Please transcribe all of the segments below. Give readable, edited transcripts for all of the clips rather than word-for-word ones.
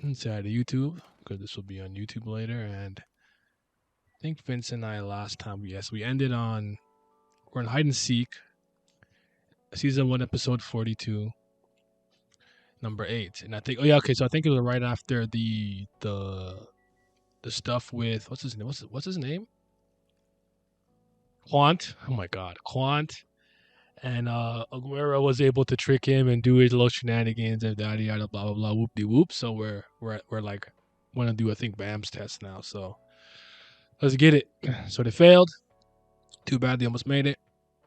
inside of YouTube because this will be on YouTube later. And I think Vince and I last time, yes, we ended on we're in hide and seek, season 1, episode 42, number 8. And I think, oh yeah, okay, so I think it was right after the stuff with what's his name? What's his name? Quant. Oh my God, Quant. And Aguero was able to trick him and do his little shenanigans and yada yada blah blah blah whoop de whoop. So we're like want to do I think Bam's test now. So let's get it. So they failed. Too bad they almost made it.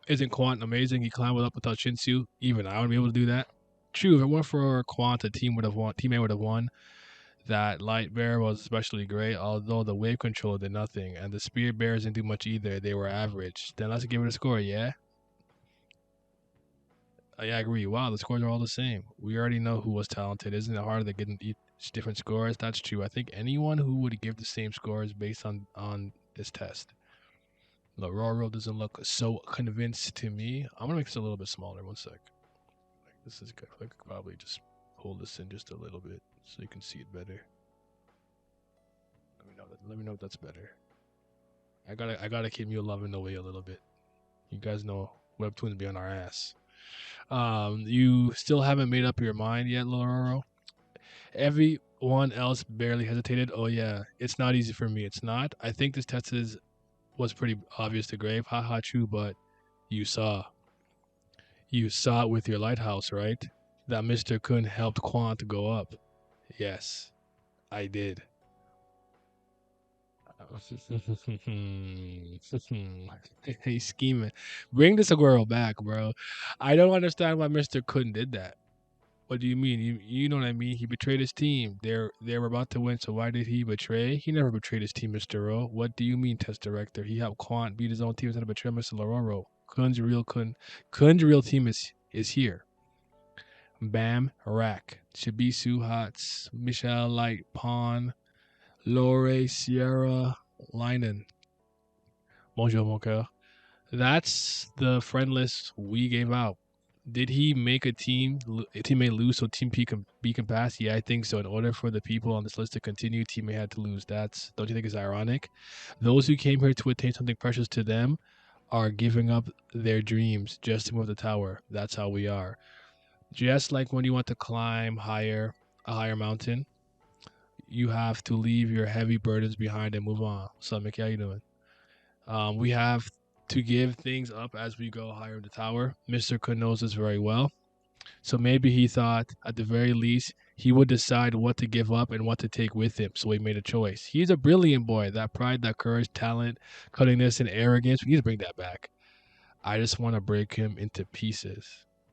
Isn't Quant amazing? He climbed up without Shinsu. Even I wouldn't be able to do that. True, if it weren't for Quant, the team would have won. Teammate would have won. That Light Bear was especially great, although the wave control did nothing, and the Spirit Bears didn't do much either. They were average. Then let's give it a score, yeah? I agree. Wow, the scores are all the same. We already know who was talented. Isn't it hard to get each different scores? That's true. I think anyone who would give the same scores based on this test. Lororo doesn't look so convinced to me. I'm gonna make this a little bit smaller. One sec. This is good. I could probably just hold this in just a little bit so you can see it better. Let me know if that's better. I gotta keep you loving the way a little bit. You guys know webtoons be on our ass. You still haven't made up your mind yet, Lororo? Everyone else barely hesitated. Oh yeah, it's not easy for me. It's not. I think this test was pretty obvious to Grave. Haha, true, but you saw it with your lighthouse, right? That Mr. Kun helped Quant go up. Yes, I did. He's scheming. Bring this Aguero back, bro. I don't understand why Mr. Kun did that. What do you mean? You know what I mean? He betrayed his team. They were about to win, so why did he betray? He never betrayed his team, Mr. Ro. What do you mean, test director? He helped Quant beat his own team instead of betray Mr. Lororo. Kun's real team is here. Bam, Rack, Chibisu, Hots, Michelle, Light, Pawn, Lore, Sierra, Linen. Bonjour, mon coeur. That's the friend list we gave out. Did he make a teammate lose so Team P can pass? Yeah, I think so. In order for the people on this list to continue, teammate had to lose. Don't you think it's ironic? Those who came here to attain something precious to them are giving up their dreams just to move the tower. That's how we are. Just like when you want to climb a higher mountain, you have to leave your heavy burdens behind and move on. So, Mickey, how you doing? We have to give things up as we go higher in the tower. Mr. Kun knows this very well. So maybe he thought, at the very least, he would decide what to give up and what to take with him. So he made a choice. He's a brilliant boy. That pride, that courage, talent, cunningness, and arrogance, we need to bring that back. I just want to break him into pieces.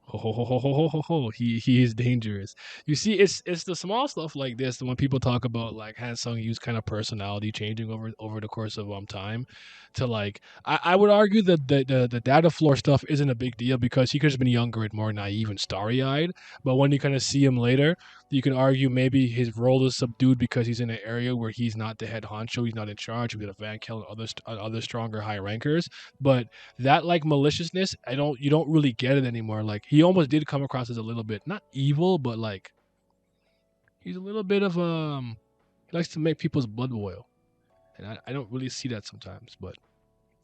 Ho ho ho ho ho ho ho ho. He is dangerous. You see, it's the small stuff like this when people talk about like Han Sung Yu's kind of personality changing over the course of time. To like, I would argue that the data floor stuff isn't a big deal because he could have been younger and more naive and starry eyed. But when you kind of see him later, you can argue maybe his role is subdued because he's in an area where he's not the head honcho, he's not in charge. We got a Van Kell and other stronger Haigh-Rankers, but that like maliciousness, you don't really get it anymore. Like he almost did come across as a little bit not evil, but like he's a little bit of he likes to make people's blood boil, and I don't really see that sometimes. But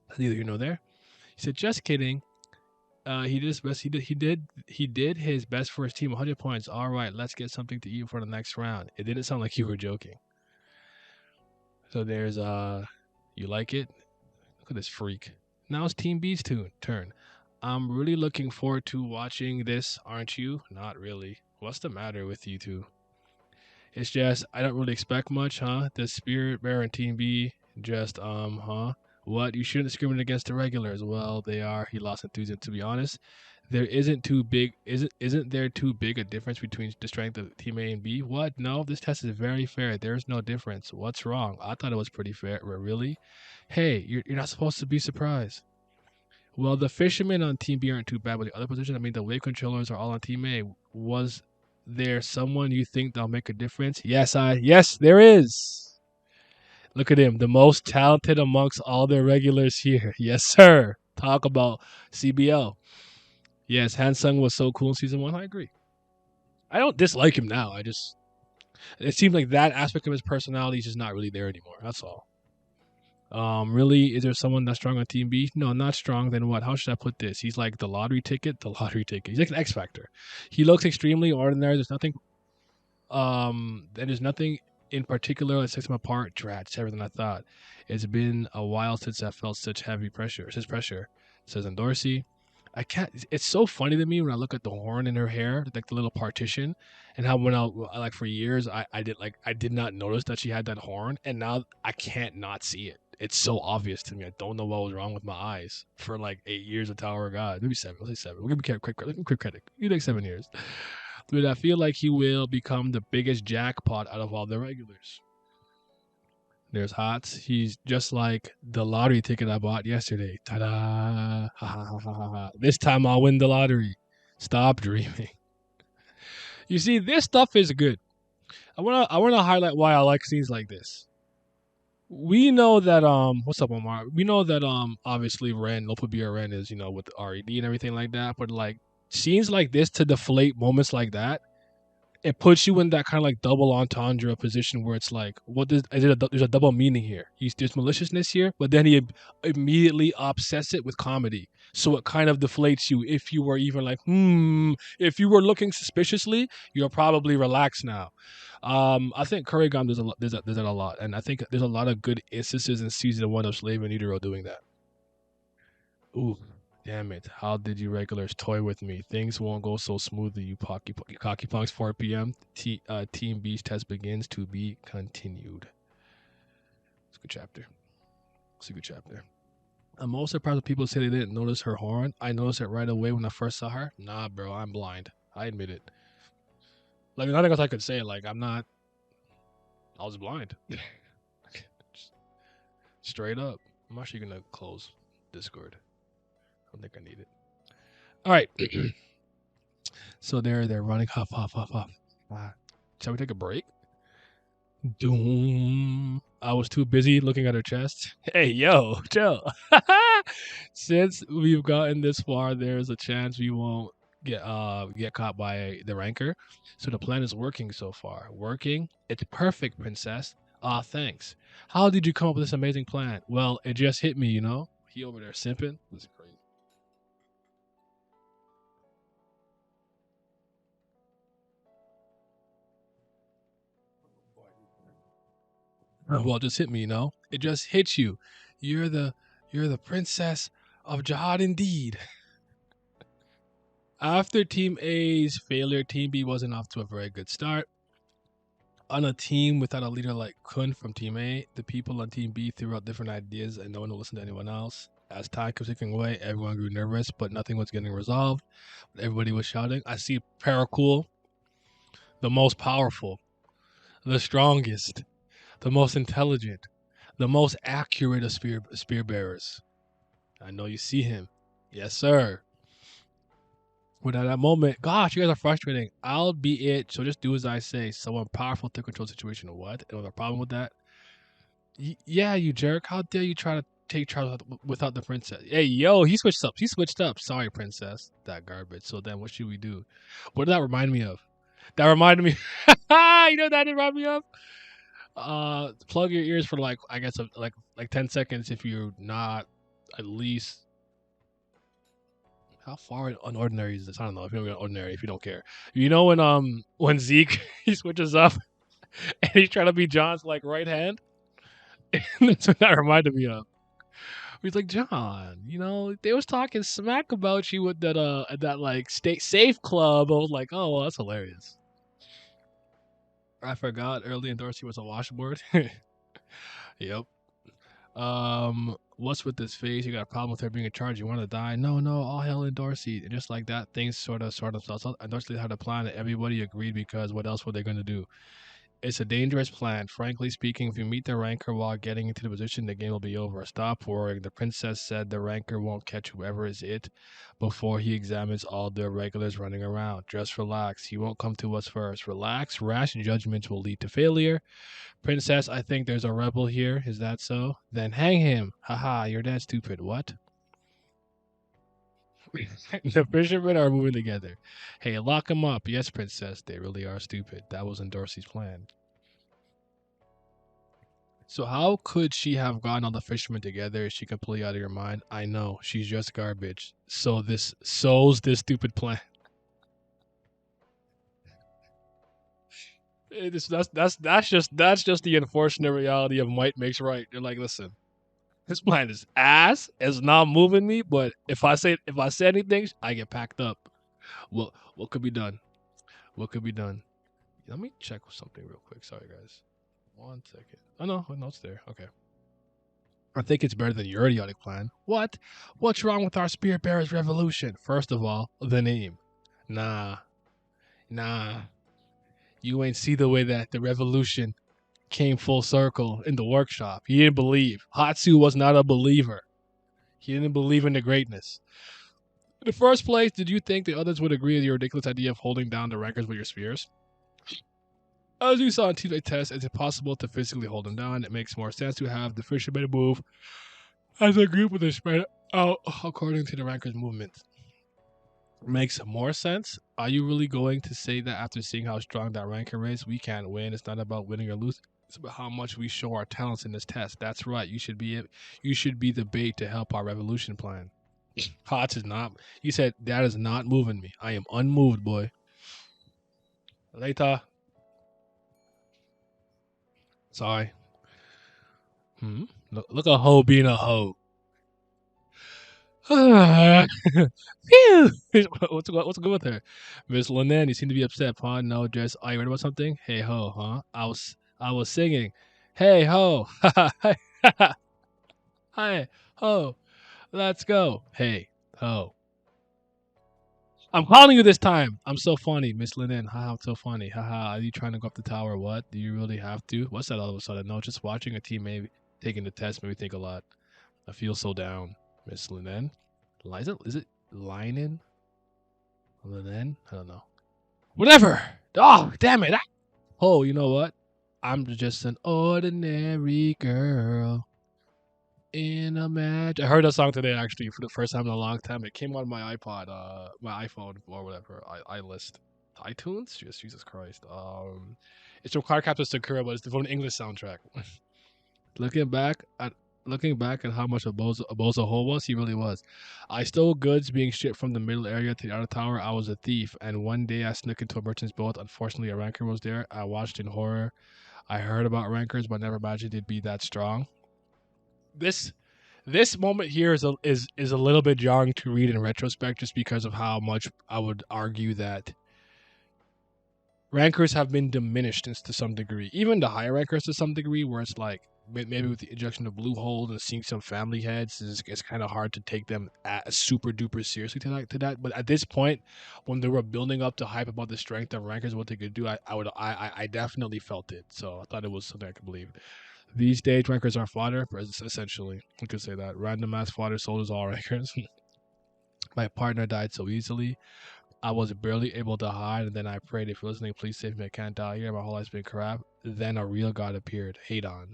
that's neither here nor there. He said, "Just kidding." He did his best. He did his best for his team. 100 points. All right, let's get something to eat for the next round. It didn't sound like you were joking. So there's you like it? Look at this freak. Now it's Team B's turn. I'm really looking forward to watching this, aren't you? Not really. What's the matter with you two? It's just I don't really expect much, huh? The Spirit Bear and Team B just huh? What? You shouldn't discriminate against the regulars. Well, they are. He lost enthusiasm. To be honest, there isn't there too big a difference between the strength of Team A and B? What? No, this test is very fair. There's no difference. What's wrong? I thought it was pretty fair. Really? Hey, you're not supposed to be surprised. Well, the fishermen on Team B aren't too bad, but the other positions, I mean, the wave controllers are all on Team A. Was there someone you think that'll make a difference? Yes, there is. Look at him, the most talented amongst all the regulars here. Yes, sir. Talk about CBL. Yes, Han Sung was so cool in season 1. I agree. I don't dislike him now. I just It seems like that aspect of his personality is just not really there anymore. That's all. Really, is there someone that's strong on Team B? No, not strong. Then what? How should I put this? He's like the lottery ticket. The lottery ticket. He's like an X Factor. He looks extremely ordinary. There's nothing in particular that sets him apart. Drat, everything I thought. It's been a while since I felt such heavy pressure. Such pressure, says Dorsey. I can't. It's so funny to me when I look at the horn in her hair, like the little partition, and how when I like for years I did not notice that she had that horn, and now I can't not see it. It's so obvious to me. I don't know what was wrong with my eyes for like 8 years of Tower of God, maybe seven. Let's say seven. We'll give him quick credit. You like 7 years. But I feel like he will become the biggest jackpot out of all the regulars. There's Hots. He's just like the lottery ticket I bought yesterday. Ta-da! Ha ha ha ha ha. This time I'll win the lottery. Stop dreaming. You see, this stuff is good. I wanna highlight why I like scenes like this. We know that what's up, Omar? We know that obviously Lopabia Ren is, with RED and everything like that, but like scenes like this to deflate moments like that, it puts you in that kind of like double entendre position where it's like, there's a double meaning here. There's maliciousness here, but then he immediately offsets it with comedy. So it kind of deflates you. If you were even like, if you were looking suspiciously, you're probably relaxed now. I think Kurragam does that a lot, and I think there's a lot of good instances in season 1 of Slave and Idoro doing that. Ooh, damn it. How did you regulars toy with me? Things won't go so smoothly, you cocky punks. 4 p.m. Team Beach test begins to be continued. It's a good chapter. It's a good chapter. I'm most surprised when people say they didn't notice her horn. I noticed it right away when I first saw her. Nah, bro, I'm blind. I admit it. Like, nothing else I could say. Like, I was blind. Straight up. I'm actually going to close Discord. I don't think I need it. All right. So they're running. Huff. Shall we take a break? Doom. I was too busy looking at her chest. Hey, yo, chill. Since we've gotten this far, there's a chance we won't get caught by the ranker. So the plan is working so far. Working? It's perfect, princess. Ah, thanks. How did you come up with this amazing plan? Well, it just hit me, He over there simping. This is crazy. Well, it just hit me, It just hits you. You're the princess of Jahad indeed. After Team A's failure, Team B wasn't off to a very good start. On a team without a leader like Kun from Team A, the people on Team B threw out different ideas and no one would listen to anyone else. As time kept ticking away, everyone grew nervous, but nothing was getting resolved. Everybody was shouting, I see Paracool, the most powerful, the strongest, the most intelligent, the most accurate of spear bearers. I know you see him. Yes, sir. But at that moment, gosh, you guys are frustrating. I'll be it. So just do as I say. Someone powerful to control the situation. What? And a problem with that? Yeah, you jerk. How dare you try to take charge without the princess? Hey, yo, he switched up. He switched up. Sorry, princess. That garbage. So then what should we do? What did that remind me of? That reminded me. You know what that did remind me of? Plug your ears for like, I guess, like 10 seconds if you're not at least. How far unordinary is this? I don't know if you're ordinary. If you don't care, when Zeke he switches up and he's trying to be John's like right hand. That's what that reminded me of. He's like, John, they was talking smack about you with that like state safe club. I was like, oh, well, that's hilarious. I forgot early in Dorsey was a washboard. Yep. What's with this face? You got a problem with her being in charge? You want to die? No, all hell in Dorsey. And just like that, things sort of. So Dorsey had a plan that everybody agreed because what else were they going to do? It's a dangerous plan. Frankly speaking, if you meet the ranker while getting into the position, the game will be over. Stop worrying. The princess said the ranker won't catch whoever is it before he examines all the regulars running around. Just relax. He won't come to us first. Relax. Rash judgments will lead to failure. Princess, I think there's a rebel here. Is that so? Then hang him. Haha, you're that stupid. What? The fishermen are moving together. Hey, lock them up. Yes, princess. They really are stupid. That wasn't Dorsey's plan. So how could she have gotten all the fishermen together? Is she completely out of your mind? I know. She's just garbage. So this sows this stupid plan. That's just the unfortunate reality of might makes right. You're like, listen, this plan is ass. It's not moving me, but if I say anything, I get packed up. What could be done? What could be done? Let me check something real quick. Sorry, guys. 1 second. Oh no, it's there. Okay. I think it's better than your idiotic plan. What? What's wrong with our Spirit Bearers Revolution? First of all, the name. Nah, nah. You ain't see the way that the revolution came full circle in the workshop. He didn't believe. Hatsu was not a believer. He didn't believe in the greatness. In the first place, did you think the others would agree with your ridiculous idea of holding down the rankers with your spears? As you saw in teammate test, it's impossible to physically hold them down. It makes more sense to have the fishermen move as a group with a spread out according to the rankers' movement. Makes more sense. Are you really going to say that after seeing how strong that ranker is? We can't win. It's not about winning or losing. It's about how much we show our talents in this test. That's right. You should be the bait to help our revolution plan. Hots is not. He said that is not moving me. I am unmoved, boy. Later. Sorry. Look a hoe being a hoe. Phew. What's good with her? Miss Linnen, you seem to be upset, Paul. No, just are you ready about something? Hey ho, huh? I was singing. Hey ho. Hi ho. Let's go. Hey ho. I'm calling you this time. I'm so funny, Miss Linnen. Haha, I'm so funny. Haha, are you trying to go up the tower? What? Do you really have to? What's that all of a sudden? No, just watching a team maybe taking the test made me think a lot. I feel so down, Miss Linnen. Liza, is it Linen? Linnen? I don't know. Whatever. Oh, damn it. Oh, you know what? I'm just an ordinary girl in a match. I heard that song today actually for the first time in a long time. It came on my iPod, my iPhone or whatever. I list iTunes. Jesus Christ. It's from Cardcaptor Sakura, but it's from an English soundtrack. Looking back at how much a bozo hole was, he really was. I stole goods being shipped from the middle area to the outer tower. I was a thief, and one day I snuck into a merchant's boat. Unfortunately, a ranker was there. I watched in horror. I heard about rankers, but never imagined they'd be that strong. This moment here is a little bit jarring to read in retrospect, just because of how much I would argue that rankers have been diminished to some degree. Even the higher rankers to some degree, where it's like maybe with the injection of blue hole and seeing some family heads, it's kind of hard to take them super duper seriously to that. But at this point, when they were building up to hype about the strength of rankers, what they could do, I definitely felt it. So I thought it was something I could believe. These days, rankers are fodder, essentially. You could say that. Random ass fodder soldiers, all rankers. My partner died so easily. I was barely able to hide, and then I prayed, if you're listening, please save me. I can't die here. My whole life's been crap. Then a real God appeared, Hadon.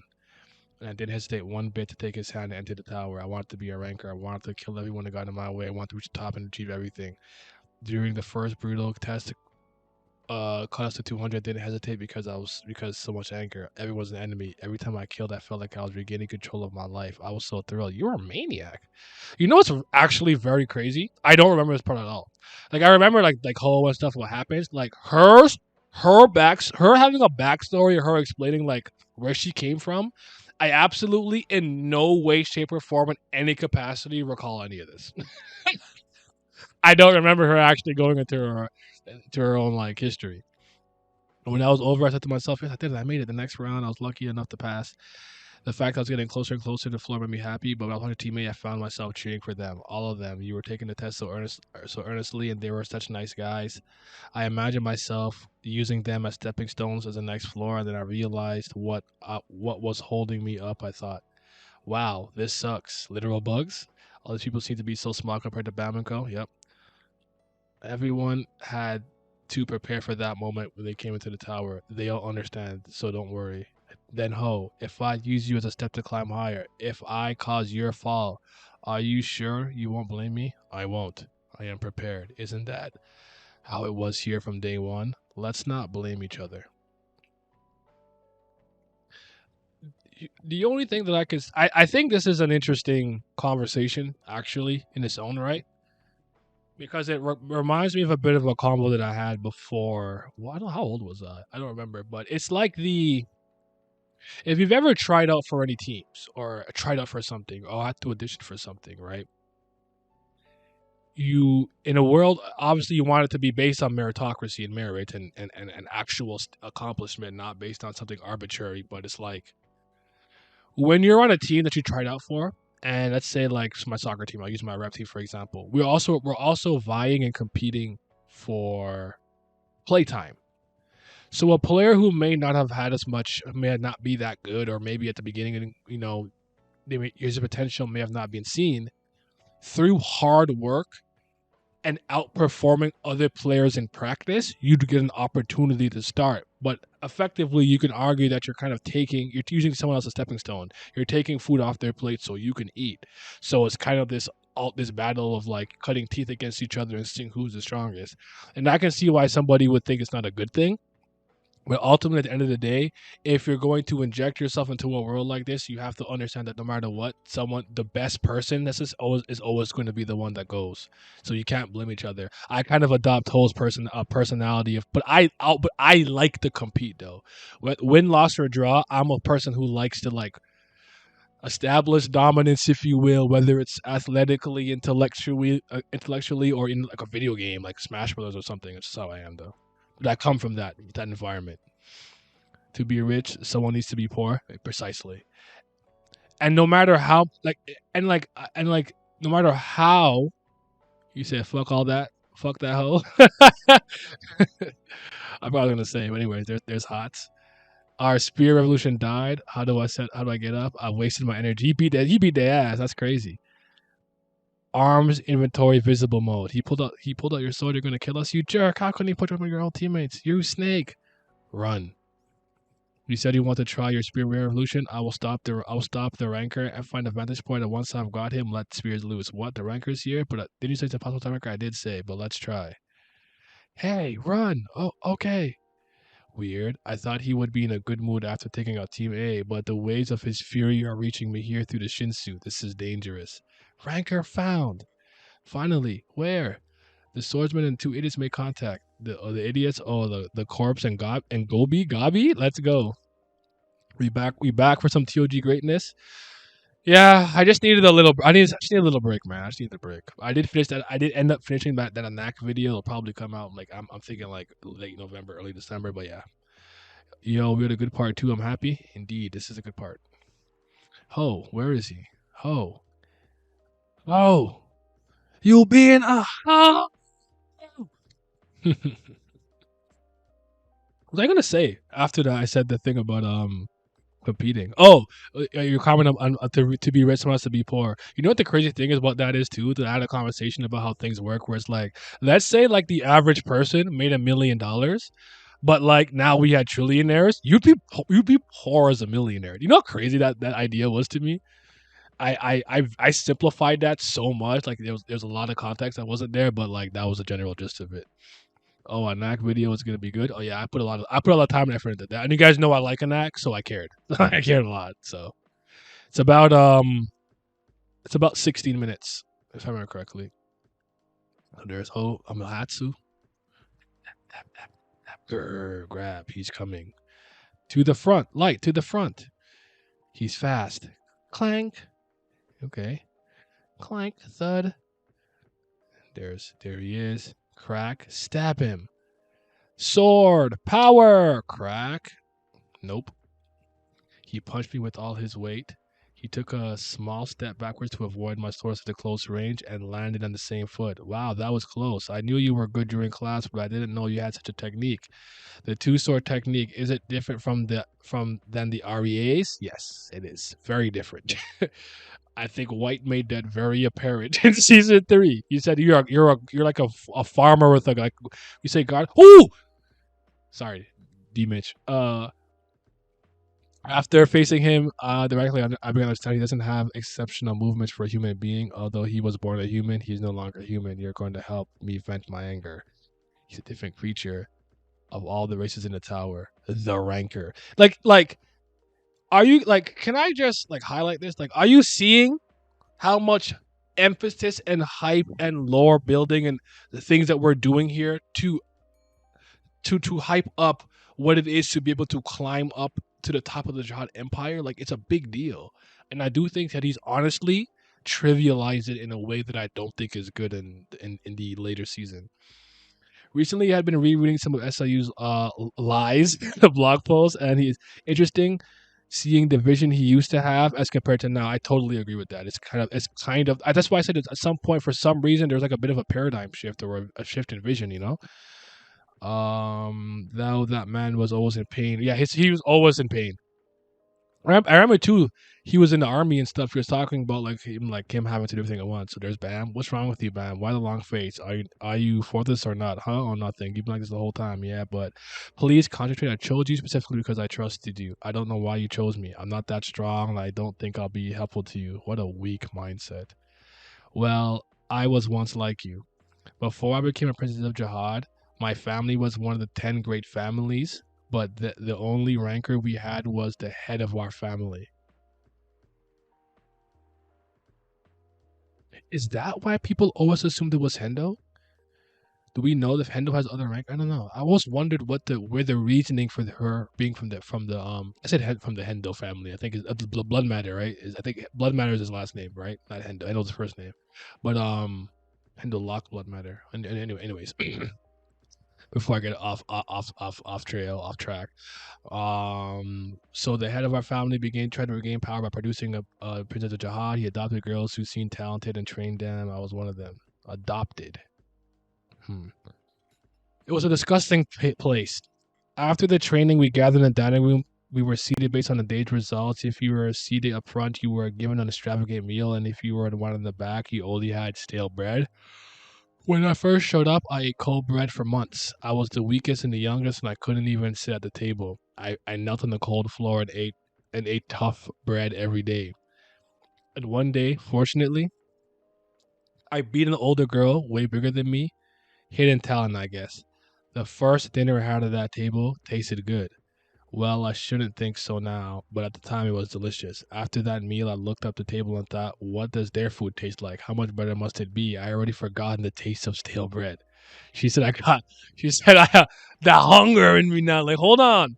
And I didn't hesitate one bit to take his hand and enter the tower. I wanted to be a ranker. I wanted to kill everyone that got in my way. I wanted to reach the top and achieve everything. During the first brutal test, cut us to 200, didn't hesitate because so much anger. Everyone's an enemy. Every time I killed, I felt like I was regaining control of my life. I was so thrilled. You're a maniac. You know what's actually very crazy? I don't remember this part at all. Like I remember like whole and stuff what happens. Like her having a backstory, or her explaining like where she came from. I absolutely in no way, shape, or form in any capacity recall any of this. I don't remember her actually going into her own like history. And when that was over, I said to myself, yes, I did it. I made it the next round. I was lucky enough to pass. The fact I was getting closer and closer to the floor made me happy, but when I was on a teammate, I found myself cheering for them. All of them. You were taking the test so earnestly, and they were such nice guys. I imagined myself using them as stepping stones as the next floor, and then I realized what was holding me up. I thought, wow, this sucks. Literal bugs? All these people seem to be so small compared to Bamenko. Yep. Everyone had to prepare for that moment when they came into the tower. They all understand, so don't worry. Then ho, if I use you as a step to climb higher, if I cause your fall, are you sure you won't blame me? I won't. I am prepared. Isn't that how it was here from day one? Let's not blame each other. The only thing that I think this is an interesting conversation, actually, in its own right, because it reminds me of a bit of a combo that I had before. Well, I don't know how old was I? I don't remember, but it's like if you've ever tried out for any teams or tried out for something or had to audition for something, right? You in a world obviously you want it to be based on meritocracy and merit and actual accomplishment, not based on something arbitrary. But it's like when you're on a team that you tried out for, and let's say like my soccer team, I'll use my rep team for example. We're also vying and competing for playtime. So a player who may not have had as much, may not be that good, or maybe at the beginning, his potential may have not been seen through hard work and outperforming other players in practice, you'd get an opportunity to start. But effectively, you can argue that you're using someone else as a stepping stone. You're taking food off their plate so you can eat. So it's kind of this battle of like cutting teeth against each other and seeing who's the strongest. And I can see why somebody would think it's not a good thing. But ultimately, at the end of the day, if you're going to inject yourself into a world like this, you have to understand that no matter what, the best person, is always going to be the one that goes. So you can't blame each other. I kind of adopt Ho's personality but I like to compete though. Win, loss, or draw, I'm a person who likes to like establish dominance, if you will, whether it's athletically, intellectually, or in like a video game like Smash Brothers or something. It's just how I am though. But I come from that environment. To be rich, someone needs to be poor. Precisely. And no matter how no matter how you say fuck all that, fuck that hoe. I'm probably gonna say, but anyways, there's Hots. Our spear revolution died. How do I get up? I wasted my energy. He beat their ass. That's crazy. Arms inventory visible mode. He pulled out your sword, you're gonna kill us. You jerk. How couldn't he put up on your own teammates? You snake. Run. You said you want to try your spear revolution. I will stop the ranker and find a vantage point. And once I've got him, let spears loose. What? The ranker's here? But did you say it's a possible time ranker? I did say, but let's try. Hey, run! Oh, okay. Weird. I thought he would be in a good mood after taking out Team A, but the waves of his fury are reaching me here through the Shinsu. This is dangerous. Ranker found. Finally, where? The swordsman and two idiots make contact. The idiots, the corpse and Gobi. Let's go. We back for some TOG greatness. Yeah, I just needed a little. I just need a little break, man. I just need a break. I did finish that. I did end up finishing that Anak video. It'll probably come out like I'm thinking like late November, early December. But yeah, yo, we had a good part too. I'm happy. Indeed, this is a good part. Ho, where is he? Ho, oh, you being a ho. What was I gonna say after that? I said the thing about competing. Oh, you're commenting on to be rich, someone has to be poor. You know what the crazy thing is about that is too? That I had a conversation about how things work, where it's like, let's say like the average person made $1 million, but like now we had trillionaires. You'd be poor as a millionaire. You know how crazy that idea was to me. I simplified that so much. Like there's a lot of context that wasn't there, but like that was the general gist of it. Oh, a knack video is gonna be good. Oh yeah, I put a lot of time and effort into that. And you guys know I like a knack, so I cared. I cared a lot. So it's about 16 minutes, if I remember correctly. So there's Amahatsu. Grab. He's coming. To the front. Light to the front. He's fast. Clank. Okay. Clank. Thud. There he is. Crack. Stab him. Sword. Power. Crack. Nope. He punched me with all his weight. He took a small step backwards to avoid my sword at a close range and landed on the same foot. Wow, that was close. I knew you were good during class, but I didn't know you had such a technique. The two-sword technique, is it different than the REAs? Yes, it is. Very different. I think White made that very apparent in season 3. You said you're like a farmer with like you say God. Oh, sorry, D Mitch. After facing him directly, I began to understand he doesn't have exceptional movements for a human being. Although he was born a human, he's no longer human. You're going to help me vent my anger. He's a different creature of all the races in the tower. The ranker. Like, are you like? Can I just like highlight this? Like, are you seeing how much emphasis and hype and lore building and the things that we're doing here to hype up what it is to be able to climb up to the top of the Jihad Empire? Like, it's a big deal, and I do think that he's honestly trivialized it in a way that I don't think is good in the later season. Recently, I had been rereading some of SIU's lies, the blog posts, and he's interesting seeing the vision he used to have as compared to now. I totally agree with that. It's kind of that's why I said at some point for some reason there's like a bit of a paradigm shift or a shift in vision. Now that man was always in pain. Yeah, he was always in pain. I remember too. He was in the army and stuff. He was talking about like him having to do everything at once. So there's Bam. What's wrong with you, Bam? Why the long face? Are you for this or not? Huh? Or nothing? You've been like this the whole time. Yeah, but please concentrate. I chose you specifically because I trusted you. I don't know why you chose me. I'm not that strong. And I don't think I'll be helpful to you. What a weak mindset. Well, I was once like you. Before I became a princess of Jihad, my family was one of the 10 great families, but the only ranker we had was the head of our family. Is that why people always assumed it was Hendo? Do we know if Hendo has other rank? I don't know. I always wondered where the reasoning for her being from the I said from the Hendo family. I think it's Blood Matter, right? I think Blood Matter is his last name, right? Not Hendo. Hendo's his first name, but Hendo Lock Blood Matter. And anyways, before I get off trail, off track. So the head of our family began trying to regain power by producing a Princess of Jihad. He adopted girls who seemed talented and trained them. I was one of them. Adopted. Hmm. It was a disgusting place. After the training, we gathered in the dining room. We were seated based on the day's results. If you were seated up front, you were given an extravagant meal, and if you were the one in the back, you only had stale bread. When I first showed up, I ate cold bread for months. I was the weakest and the youngest, and I couldn't even sit at the table. I knelt on the cold floor and ate tough bread every day. And one day, fortunately, I beat an older girl, way bigger than me. Hidden talent, I guess. The first dinner I had at that table tasted good. Well, I shouldn't think so now, but at the time it was delicious. After that meal, I looked up the table and thought, what does their food taste like? How much better must it be? I already forgotten the taste of stale bread. She said, she said, I got that hunger in me now. Like, hold on.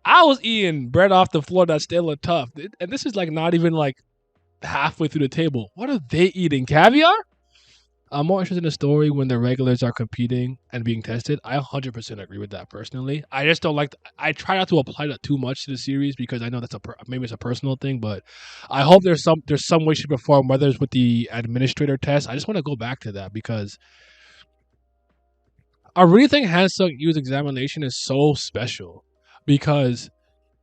I was eating bread off the floor that's stale and tough. And this is like not even like halfway through the table. What are they eating? Caviar? I'm more interested in the story when the regulars are competing and being tested. I 100% agree with that personally. I just don't like. I try not to apply that too much to the series because I know that's maybe it's a personal thing, but I hope there's some way, shape, or form, whether it's with the administrator test. I just want to go back to that because I really think Hansung Yu's examination is so special because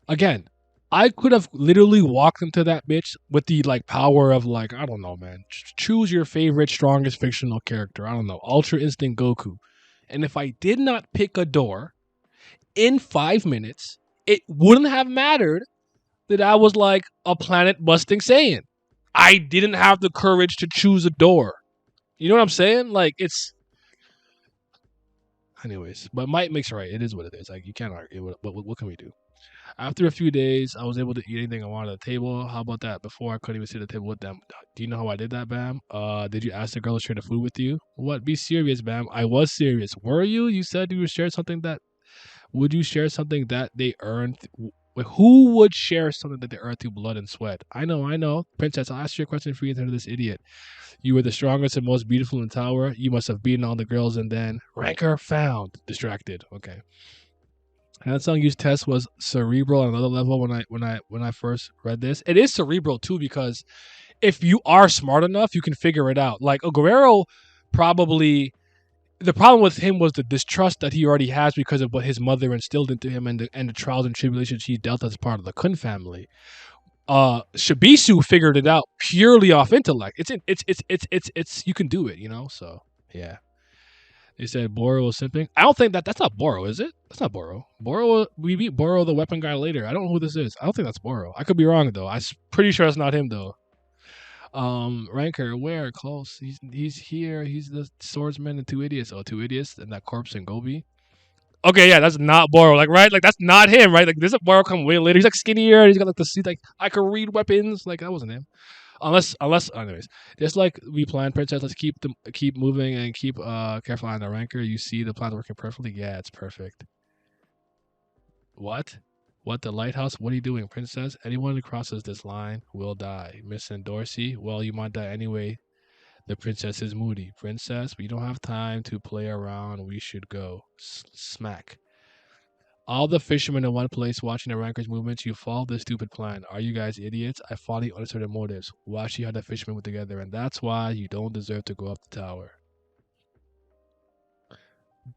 again, I could have literally walked into that bitch with the like power of like I don't know, man. Choose your favorite strongest fictional character. I don't know, Ultra Instinct Goku. And if I did not pick a door in 5 minutes, it wouldn't have mattered that I was like a planet busting Saiyan. I didn't have the courage to choose a door. You know what I'm saying? Like it's. Anyways, but might makes right. It is what it is. Like you can't argue. What can we do? After a few days, I was able to eat anything I wanted at the table. How about that? Before I couldn't even sit at the table with them. Do you know how I did that, Bam? Did you ask the girl to share the food with you? What? Be serious, Bam. I was serious. Were you? You said you would share something that. Would you share something that they earned? Who would share something that they earned through blood and sweat? I know. Princess, I'll ask you a question for you to this idiot. You were the strongest and most beautiful in the tower. You must have beaten all the girls and then ranker found. Distracted. Okay. Hansung Yu's test was cerebral on another level when I first read this. It is cerebral too because if you are smart enough, you can figure it out. Like Guerrero probably the problem with him was the distrust that he already has because of what his mother instilled into him and the trials and tribulations he dealt as part of the Kun family. Shibisu figured it out purely off intellect. It's you can do it, So yeah. They said Boro was simping. I don't think that's not Boro, is it? That's not Boro. Boro, we beat Boro, the weapon guy, later. I don't know who this is. I don't think that's Boro. I could be wrong though. I'm pretty sure it's not him though. Ranker, where? Close. He's here. He's the swordsman and two idiots. Oh, two idiots and that corpse and Gobi. Okay, yeah, that's not Boro. Like, right? Like, that's not him, right? Like, this is Boro come way later. He's like skinnier. He's got like the suit. Like, I could read weapons. Like, that wasn't him. Anyways, just like we planned, Princess. Let's keep moving and keep careful on the ranker. You see the plan working perfectly. Yeah, it's perfect. What? What, the lighthouse? What are you doing, Princess? Anyone who crosses this line will die. Miss Dorsey? Well, you might die anyway. The princess is moody. Princess, we don't have time to play around. We should go. Smack. All the fishermen in one place watching the rankers' movements. You follow this stupid plan. Are you guys idiots? I finally understood their motives. Watch you how the fishermen were together, and that's why you don't deserve to go up the tower.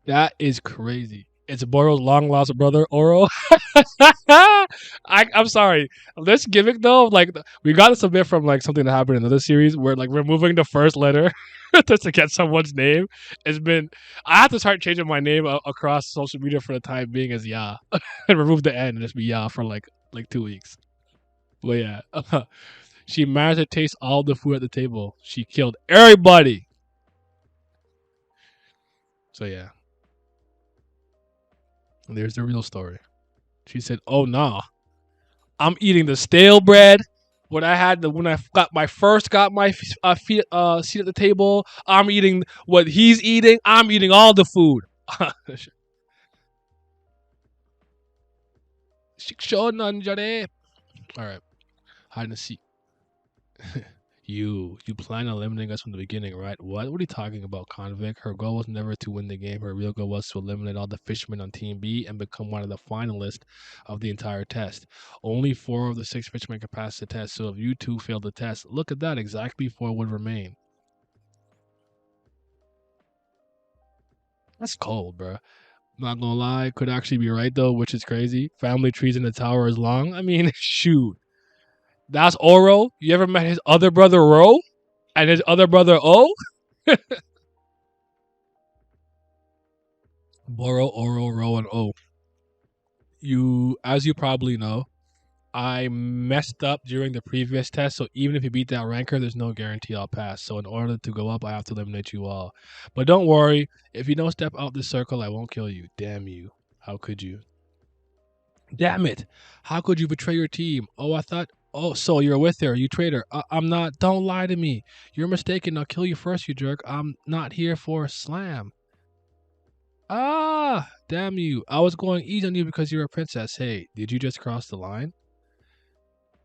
That is crazy. It's Boro's long lost brother, Oro. I'm sorry. This gimmick though, like we got this a bit from like something that happened in another series where like removing the first letter just to get someone's name. It's been I have to start changing my name across social media for the time being as Ya and remove the N and just be Ya for like 2 weeks. But yeah, she managed to taste all the food at the table. She killed everybody. So yeah, and there's the real story. She said, "Oh no, I'm eating the stale bread. When I got my seat at the table, I'm eating what he's eating. I'm eating all the food." All right, hide and seek. You plan on eliminating us from the beginning, right? What are you talking about, convict? Her goal was never to win the game. Her real goal was to eliminate all the fishermen on Team B and become one of the finalists of the entire test. Only 4 of the 6 fishermen could pass the test, so if you two failed the test, look at that, exactly 4 would remain. That's cold, bro. Not gonna lie, could actually be right though, which is crazy. Family trees in the tower is long. I mean, shoot. That's Oro. You ever met his other brother Ro? And his other brother O? Boro, Oro, Ro, and O. As you probably know, I messed up during the previous test, so even if you beat that ranker, there's no guarantee I'll pass. So in order to go up, I have to eliminate you all. But don't worry, if you don't step out this circle, I won't kill you. Damn you. How could you? Damn it. How could you betray your team? Oh, so you're with her, you traitor. I'm not. Don't lie to me. You're mistaken. I'll kill you first, you jerk. I'm not here for a slam. Ah, damn you. I was going easy on you because you're a princess. Hey, did you just cross the line?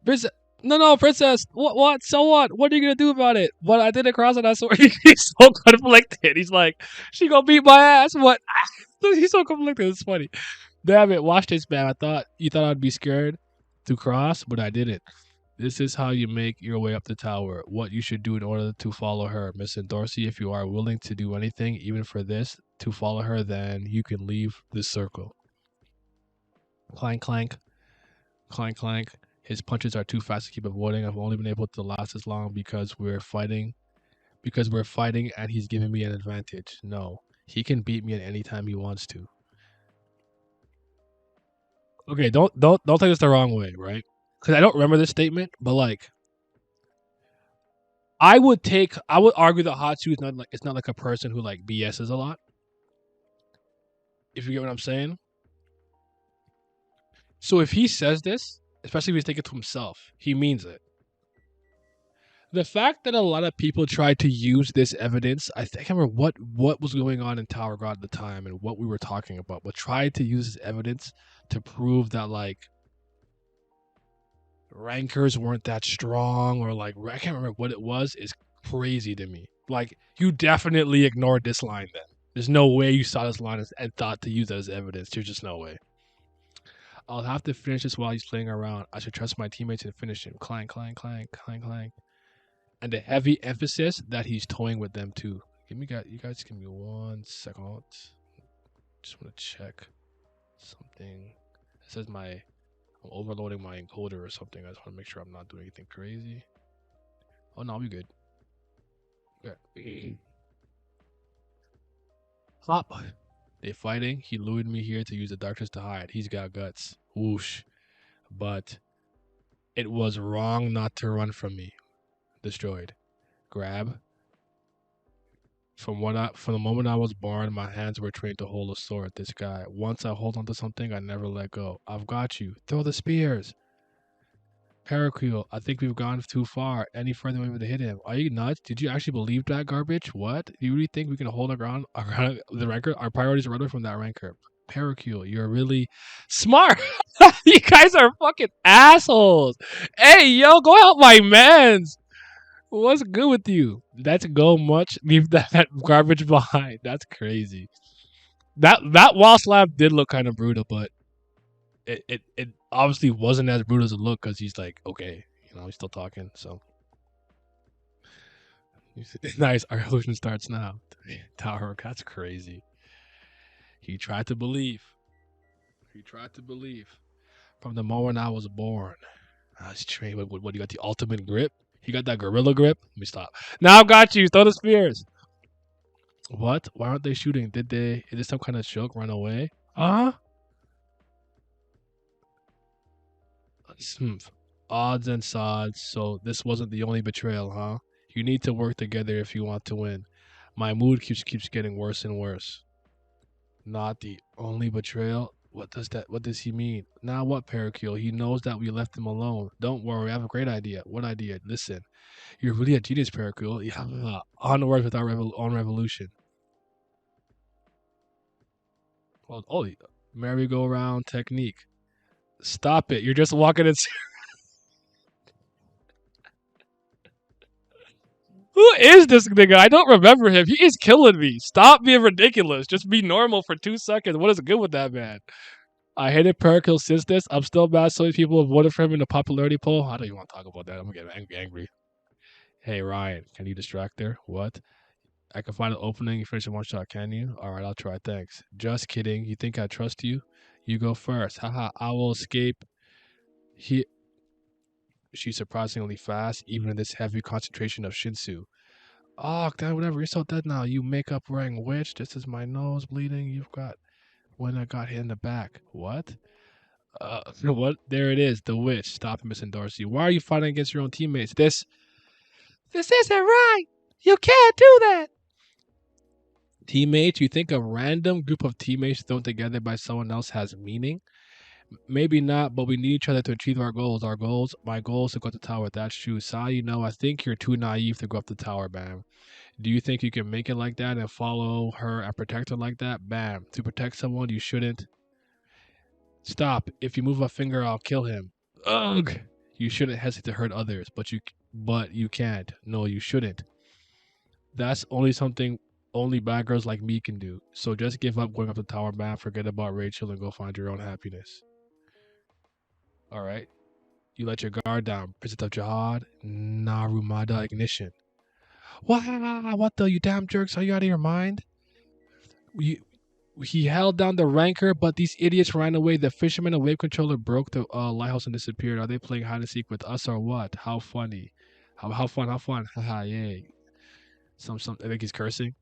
Princess. No, princess. What? So what? What are you gonna do about it? But I didn't cross it. I swear. He's so conflicted. He's like, she gonna beat my ass. What? He's so conflicted. It's funny. Damn it. Watch this, man. I thought you thought I'd be scared to cross, but I didn't. This is how you make your way up the tower. What you should do in order to follow her. Miss Dorsey, if you are willing to do anything, even for this, to follow her, then you can leave this circle. Clank, clank, clank, clank. His punches are too fast to keep avoiding. I've only been able to last as long because we're fighting. Because we're fighting and he's giving me an advantage. No. He can beat me at any time he wants to. Okay, don't take this the wrong way, right? Because I don't remember this statement, but like I would argue that Hatsu is not like it's not like a person who like BS's a lot. If you get what I'm saying. So if he says this, especially if he's thinking to himself, he means it. The fact that a lot of people tried to use this evidence, I think I remember what was going on in Tower God at the time and what we were talking about, but tried to use this evidence to prove that like rankers weren't that strong or like I can't remember what it was is crazy to me. Like you definitely ignored this line then. There's no way you saw this line and thought to use it as evidence. There's just no way. I'll have to finish this while he's playing around. I should trust my teammates and finish him. Clank, clank, clank, clank, clank. And the heavy emphasis that he's toying with them too. You guys give me 1 second. Just want to check something. It says I'm overloading my encoder or something. I just want to make sure I'm not doing anything crazy. Oh no, I'll be good. Yeah. Hop. They fighting. He lured me here to use the darkness to hide. He's got guts. Whoosh. But it was wrong not to run from me. Destroyed. Grab. From the moment I was born, my hands were trained to hold a sword. This guy. Once I hold onto something, I never let go. I've got you. Throw the spears. Pericule, I think we've gone too far. Any further, we would hit him. Are you nuts? Did you actually believe that garbage? What? Do you really think we can hold our ground, the ranker? Our priorities are right away from that ranker. Pericule, you're really smart. You guys are fucking assholes. Hey, yo, go out, my mans. What's good with you? Let's go much. Leave that garbage behind. That's crazy. That wall slap did look kind of brutal, but it obviously wasn't as brutal as it looked because he's like, okay, he's still talking. So nice. Our illusion starts now. Tower, that's crazy. He tried to believe. He tried to believe. From the moment I was born. I was trained. What? You got the ultimate grip? He got that gorilla grip? Let me stop. Now I've got you. Throw the spears. What? Why aren't they shooting? Did they? Is this some kind of joke? Run away? Uh huh. Odds and sods. So this wasn't the only betrayal, huh? You need to work together if you want to win. My mood keeps getting worse and worse. Not the only betrayal. What does he mean? Now what, Pericule? He knows that we left him alone. Don't worry, I have a great idea. What idea? Listen. You're really a genius, Pericule. Yeah. Onward with our own revolution. Well, oh, merry-go-round technique. Stop it. You're just walking in. Who is this nigga? I don't remember him. He is killing me. Stop being ridiculous. Just be normal for 2 seconds. What is good with that man? I hated Pericles since this. I'm still mad so many people have voted for him in the popularity poll. I don't even want to talk about that. I'm gonna get angry. Hey Ryan, can you distract her? What? I can find an opening. You finish in one shot, can you? All right, I'll try. Thanks. Just kidding. You think I trust you? You go first. Haha. I will escape. He. She's surprisingly fast, even in this heavy concentration of Shinsu. Oh, God, whatever. You're so dead now. You makeup wearing witch. This is my nose bleeding. You've got when I got hit in the back. What? What? There it is. The witch. Stop, Miss Dorsey. Why are you fighting against your own teammates? This isn't right. You can't do that. Teammates, you think a random group of teammates thrown together by someone else has meaning? Maybe not, but we need each other to achieve our goals. My goal is to go up the tower. That's true. Sai, I think you're too naive to go up the tower, Bam. Do you think you can make it like that and follow her and protect her like that? Bam. To protect someone, you shouldn't. Stop. If you move a finger, I'll kill him. Ugh. You shouldn't hesitate to hurt others, but you can't. No, you shouldn't. That's only something only bad girls like me can do. So just give up going up the tower, man. Forget about Rachel and go find your own happiness. All right. You let your guard down. Princess of Jahad, Narumada ignition. What? What the? You damn jerks. Are you out of your mind? We, he held down the ranker, but these idiots ran away. The fisherman and wave controller broke the lighthouse and disappeared. Are they playing hide and seek with us or what? How funny. How fun. How fun. Haha, yay. I think he's cursing.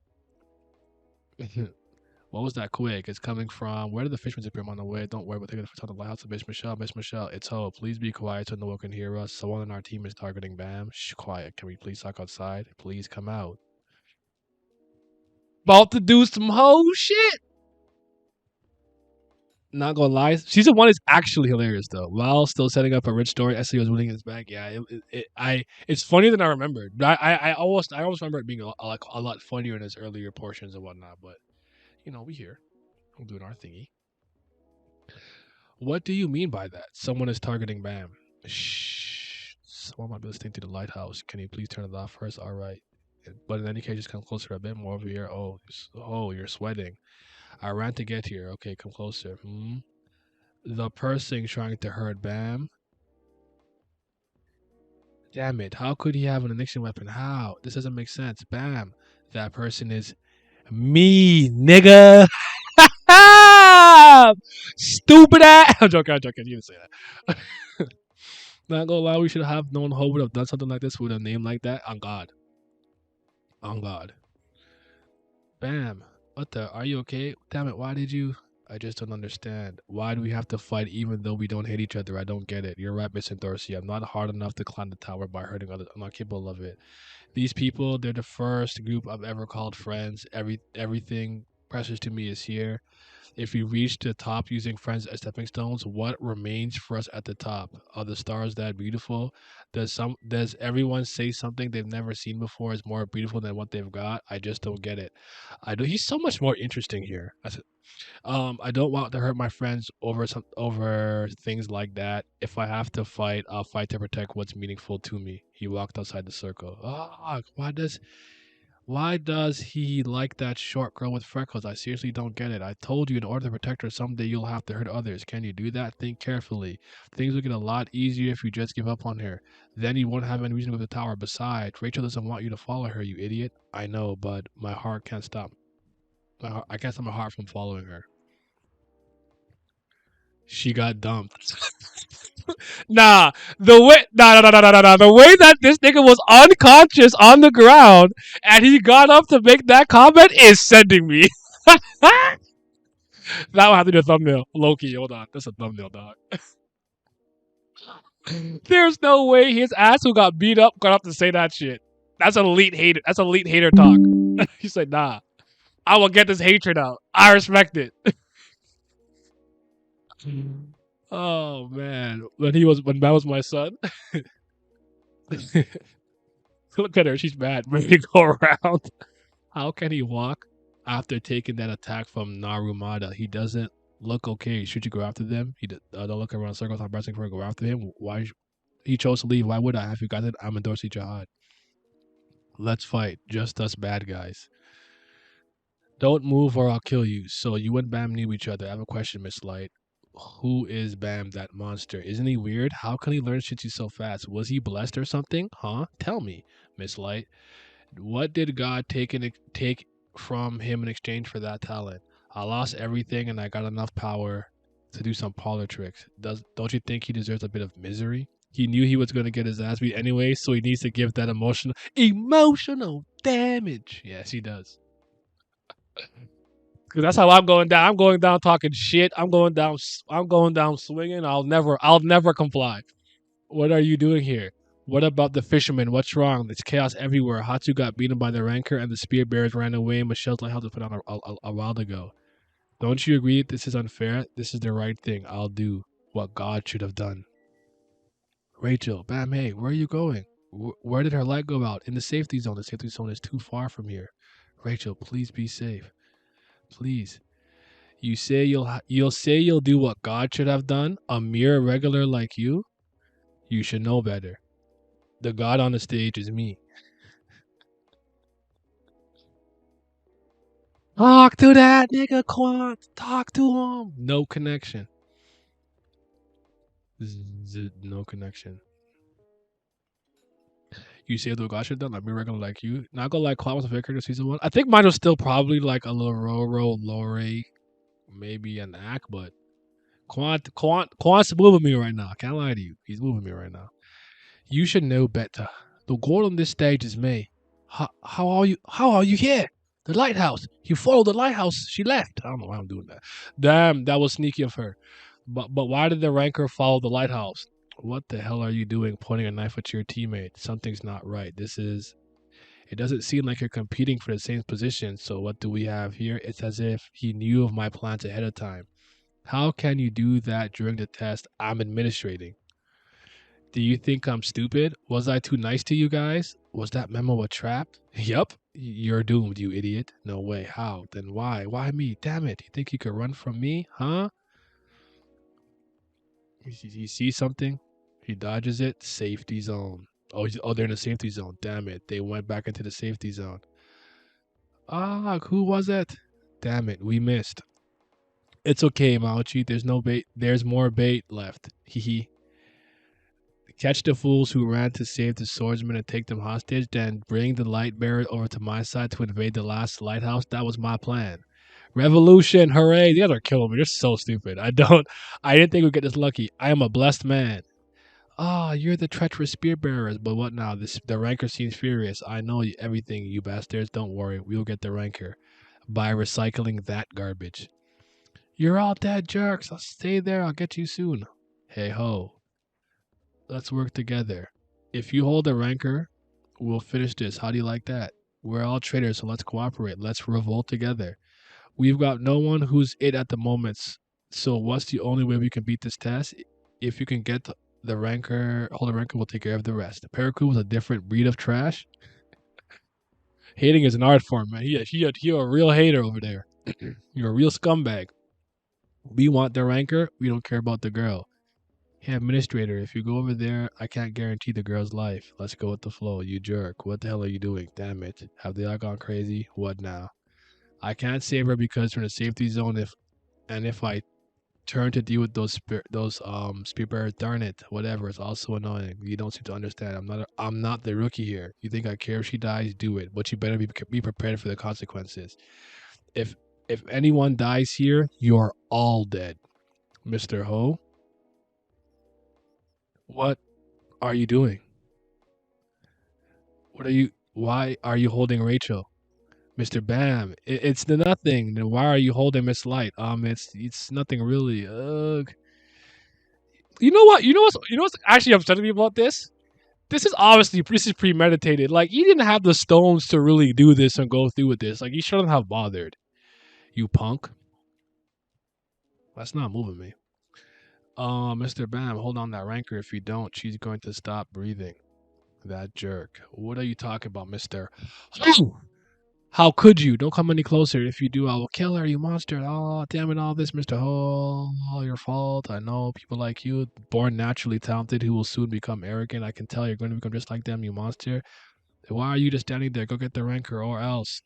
What was that quick? It's coming from where did the fishermen appear on the way? Don't worry, we're taking the lighthouse to Miss Michelle. It's Ho. Please be quiet so no one can hear us. Someone on our team is targeting Bam. Shh, quiet. Can we please talk outside? Please come out. About to do some ho shit. Not gonna lie, season one is actually hilarious though. While still setting up a rich story, SE was winning his back. Yeah, it's funnier than I remembered. I almost remember it being a lot funnier in its earlier portions and whatnot. But we here, we're doing our thingy. What do you mean by that? Someone is targeting Bam. Shh. Someone might be listening to the lighthouse. Can you please turn it off first? All right. But in any case, just come closer a bit more over here. Oh, you're sweating. I ran to get here. Okay, come closer. The person trying to hurt Bam. Damn it. How could he have an ignition weapon? How? This doesn't make sense. Bam. That person is me, nigga. Stupid ass. I'm joking. You didn't say that. Not gonna lie, we should have known Ho would have done something like this with a name like that. On God. On God. Bam. What the? Are you okay? Damn it! Why did you? I just don't understand. Why do we have to fight even though we don't hate each other? I don't get it. You're right, Miss Dorsey. I'm not hard enough to climb the tower by hurting others. I'm not capable of it. These people, they're the first group I've ever called friends. Everything precious to me is here. If we reach the top using friends as stepping stones, what remains for us at the top? Are the stars that beautiful? Does everyone say something they've never seen before is more beautiful than what they've got? I just don't get it. I do. He's so much more interesting here. I don't want to hurt my friends over things like that. If I have to fight, I'll fight to protect what's meaningful to me. He walked outside the circle. Ah, why does he like that short girl with freckles? I seriously don't get it. I told you in order to protect her someday you'll have to hurt others. Can you do that? Think carefully. Things will get a lot easier if you just give up on her. Then you won't have any reason to go to the tower. Besides, Rachel doesn't want you to follow her, you idiot. I know, but my heart can't stop. I can't stop my heart from following her. She got dumped. Nah, the way that this nigga was unconscious on the ground and he got up to make that comment is sending me. That will have to do a thumbnail. Loki, hold on. That's a thumbnail, dog. There's no way his ass who got beat up got up to say that shit. That's elite hater. That's elite hater talk. He said, nah, I will get this hatred out. I respect it. Oh man. When that was my son. Look at her, she's mad. Ready to go around. How can he walk after taking that attack from Narumada? He doesn't look okay. Should you go after them? Don't look around circles. I'm pressing for to go after him. Why? He chose to leave. Why would I? Have you got it? I'm endorsing Jahad. Let's fight. Just us bad guys. Don't move or I'll kill you. So you and Bam knew each other. I have a question, Miss Light. Who is Bam, that monster? Isn't he weird? How can he learn shit so fast? Was he blessed or something? Huh? Tell me, Miss Light. What did God take from him in exchange for that talent? I lost everything and I got enough power to do some parlor tricks. Don't you think he deserves a bit of misery? He knew he was going to get his ass beat anyway, so he needs to give that emotional damage. Yes, he does. Because that's how I'm going down. I'm going down talking shit. I'm going down. I'm going down swinging. I'll never comply. What are you doing here? What about the fishermen? What's wrong? There's chaos everywhere. Hatsu got beaten by the ranker, and the spear bearers ran away. Michelle's lighthouse was put on a while ago. Don't you agree this is unfair? This is the right thing. I'll do what God should have done. Rachel, Bam, hey, where are you going? Where did her light go out? In the safety zone. The safety zone is too far from here. Rachel, please be safe. Please. You'll do what God should have done? A mere regular like you? You should know better. The God on the stage is me. Talk to that nigga, Quant. Talk to him. No connection. No connection. You say the God should have done? Like me regular like you. Not gonna like Quant was a favorite character season one. I think mine was still probably like a little Roro, Lore, maybe an act, but Quant's moving me right now. I can't lie to you. He's moving me right now. You should know better. The goal on this stage is me. How are you? How are you here? The lighthouse. You followed the lighthouse. She left. I don't know why I'm doing that. Damn, that was sneaky of her. But why did the ranker follow the lighthouse? What the hell are you doing? Pointing a knife at your teammate. Something's not right. It doesn't seem like you're competing for the same position. So what do we have here? It's as if he knew of my plans ahead of time. How can you do that during the test I'm administrating? Do you think I'm stupid? Was I too nice to you guys? Was that memo a trap? Yup. You're doomed, you idiot. No way. How? Then why? Why me? Damn it. You think you could run from me? Huh? He sees something. He dodges it. Safety zone. Oh, they're in the safety zone. Damn it. They went back into the safety zone. Ah, who was it? Damn it. We missed. It's okay, Mauchi. There's no bait. There's more bait left. Hee hee. Catch the fools who ran to save the swordsman and take them hostage, then bring the light bearer over to my side to invade the last lighthouse. That was my plan. Revolution, hooray. The other killing me. They're so stupid. I didn't think we'd get this lucky. I am a blessed man. Ah, you're the treacherous spear bearers, but what now? The ranker seems furious. I know everything, you bastards. Don't worry, we'll get the ranker. by recycling that garbage. You're all dead jerks. I'll stay there. I'll get you soon. Hey ho. Let's work together. If you hold a rancor, we'll finish this. How do you like that? We're all traitors, so let's cooperate. Let's revolt together. We've got no one who's it at the moment. So what's the only way we can beat this test? If you can get the rancor, hold a rancor, we'll take care of the rest. The Paraku was a different breed of trash. Hating is an art form, man. You're a real hater over there. You're a real scumbag. We want the rancor. We don't care about the girl. Hey, administrator, if you go over there, I can't guarantee the girl's life. Let's go with the flow, you jerk. What the hell are you doing? Damn it. Have they all gone crazy? What now? I can't save her because we're in a safety zone if I turn to deal with those spear, darn it, whatever. It's also annoying. You don't seem to understand. I'm not the rookie here. You think I care if she dies? Do it, but you better be prepared for the consequences. If anyone dies here, you're all dead, Mr. Ho. What are you doing? Why are you holding Rachel? Mr. Bam, it's the nothing. Then why are you holding Miss Light? It's nothing really. Ugh. You know what? You know what's actually upsetting me about this? This is premeditated. Like he didn't have the stones to really do this and go through with this. Like he shouldn't have bothered. You punk. That's not moving me. Mr. Bam, hold on that rancor. If you don't, she's going to stop breathing. That jerk. What are you talking about, Mister? How could you? Don't come any closer. If you do, I will kill her, you monster. Oh, damn it, all this, Mr. Ho. All your fault. I know people like you, born naturally talented, who will soon become arrogant. I can tell you're going to become just like them, you monster. Why are you just standing there? Go get the rancor or else.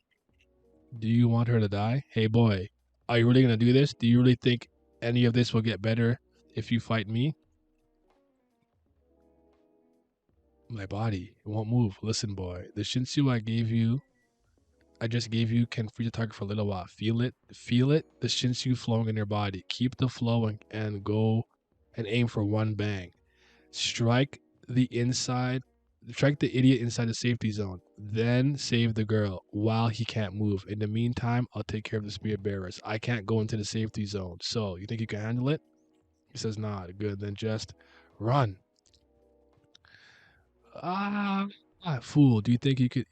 Do you want her to die? Hey, boy. Are you really going to do this? Do you really think any of this will get better if you fight me? My body. It won't move. Listen, boy. The Shinsu I just gave you can free the target for a little while. Feel it. Feel it. The Shinsu flowing in your body. Keep the flow and go and aim for one bang. Strike the idiot inside the safety zone. Then save the girl while he can't move. In the meantime, I'll take care of the spear bearers. I can't go into the safety zone. So, you think you can handle it? He says, nah, good. Then just run. Ah, fool. Do you think you could?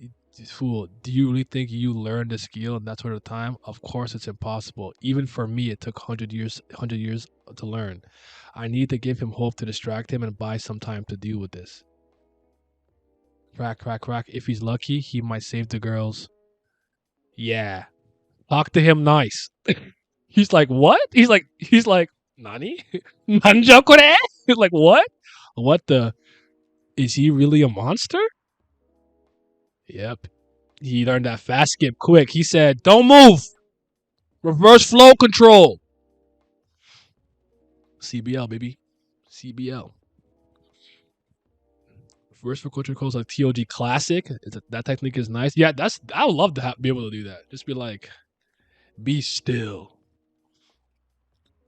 Fool. Do you really think you learned the skill in that sort of time? Of course, it's impossible. Even for me, it took 100 years to learn. I need to give him hope to distract him and buy some time to deal with this. Crack, crack, crack. If he's lucky, he might save the girls. Yeah. Talk to him nice. He's like, what? He's like, Nani? Nanja kore? He's like, what? What the? Is he really a monster? Yep. He learned that fast skip quick. He said, don't move. Reverse flow control. CBL, baby. CBL. Reverse flow control is like TOG classic. That technique is nice. Yeah, I would love to be able to do that. Just be like, be still.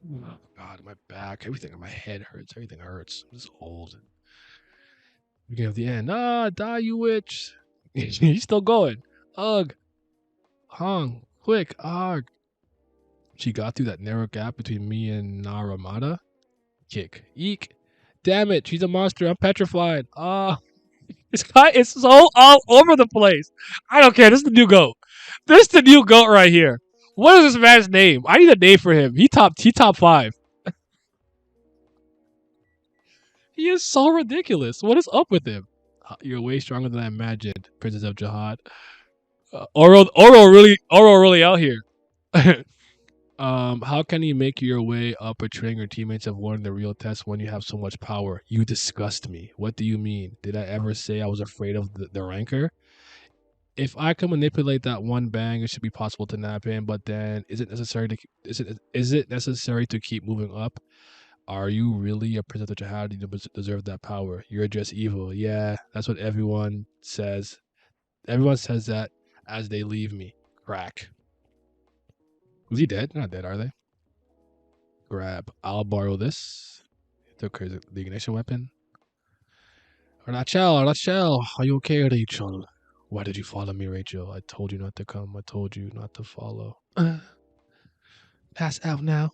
Oh, God, my back, everything, my head hurts. Everything hurts. I'm just old. Beginning of the end. Ah, die, you witch. He's still going. Ugh. Hung. Quick. Ugh. She got through that narrow gap between me and Naramata. Kick. Eek. Damn it. She's a monster. I'm petrified. This guy is so all over the place. I don't care. This is the new GOAT. This is the new GOAT right here. What is this man's name? I need a name for him. He top 5. He is so ridiculous. What is up with him? You're way stronger than I imagined, Princess of Jahad. Oro really out here. How can you make your way up portraying your teammates have won the real test when you have so much power? You disgust me. What do you mean? Did I ever say I was afraid of the rancor? If I can manipulate that one bang, it should be possible to nap him. But then, is it necessary to keep moving up? Are you really a princess of Jahad? You deserve that power. You're just evil. Yeah, that's what everyone says. Everyone says that as they leave me. Crack. Was he dead? Not dead, are they? Grab. I'll borrow this. Took the ignition weapon. Rachel, are you okay, Rachel? Why did you follow me, Rachel? I told you not to come. I told you not to follow. Pass out now.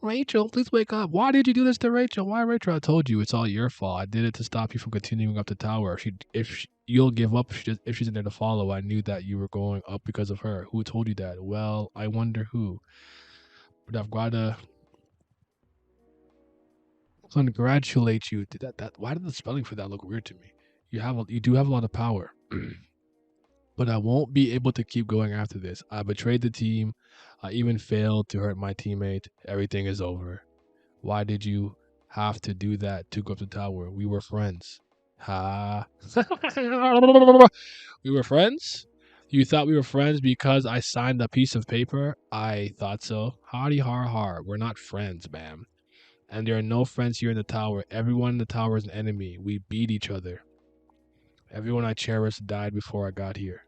Rachel, please wake up. Why did you do this to Rachel? Why, Rachel? I told you it's all your fault. I did it to stop you from continuing up the tower. You'll give up if she's in there to follow. I knew that you were going up because of her. Who told you that? Well, I wonder who. But I've got to congratulate you. Why did the spelling for that look weird to me? You do have a lot of power. But I won't be able to keep going after this. I betrayed the team. I even failed to hurt my teammate. Everything is over. Why did you have to do that to go up the tower? We were friends. Ha. We were friends? You thought we were friends because I signed a piece of paper? I thought so. Hardy har har. We're not friends, ma'am. And there are no friends here in the tower. Everyone in the tower is an enemy. We beat each other. Everyone I cherished died before I got here.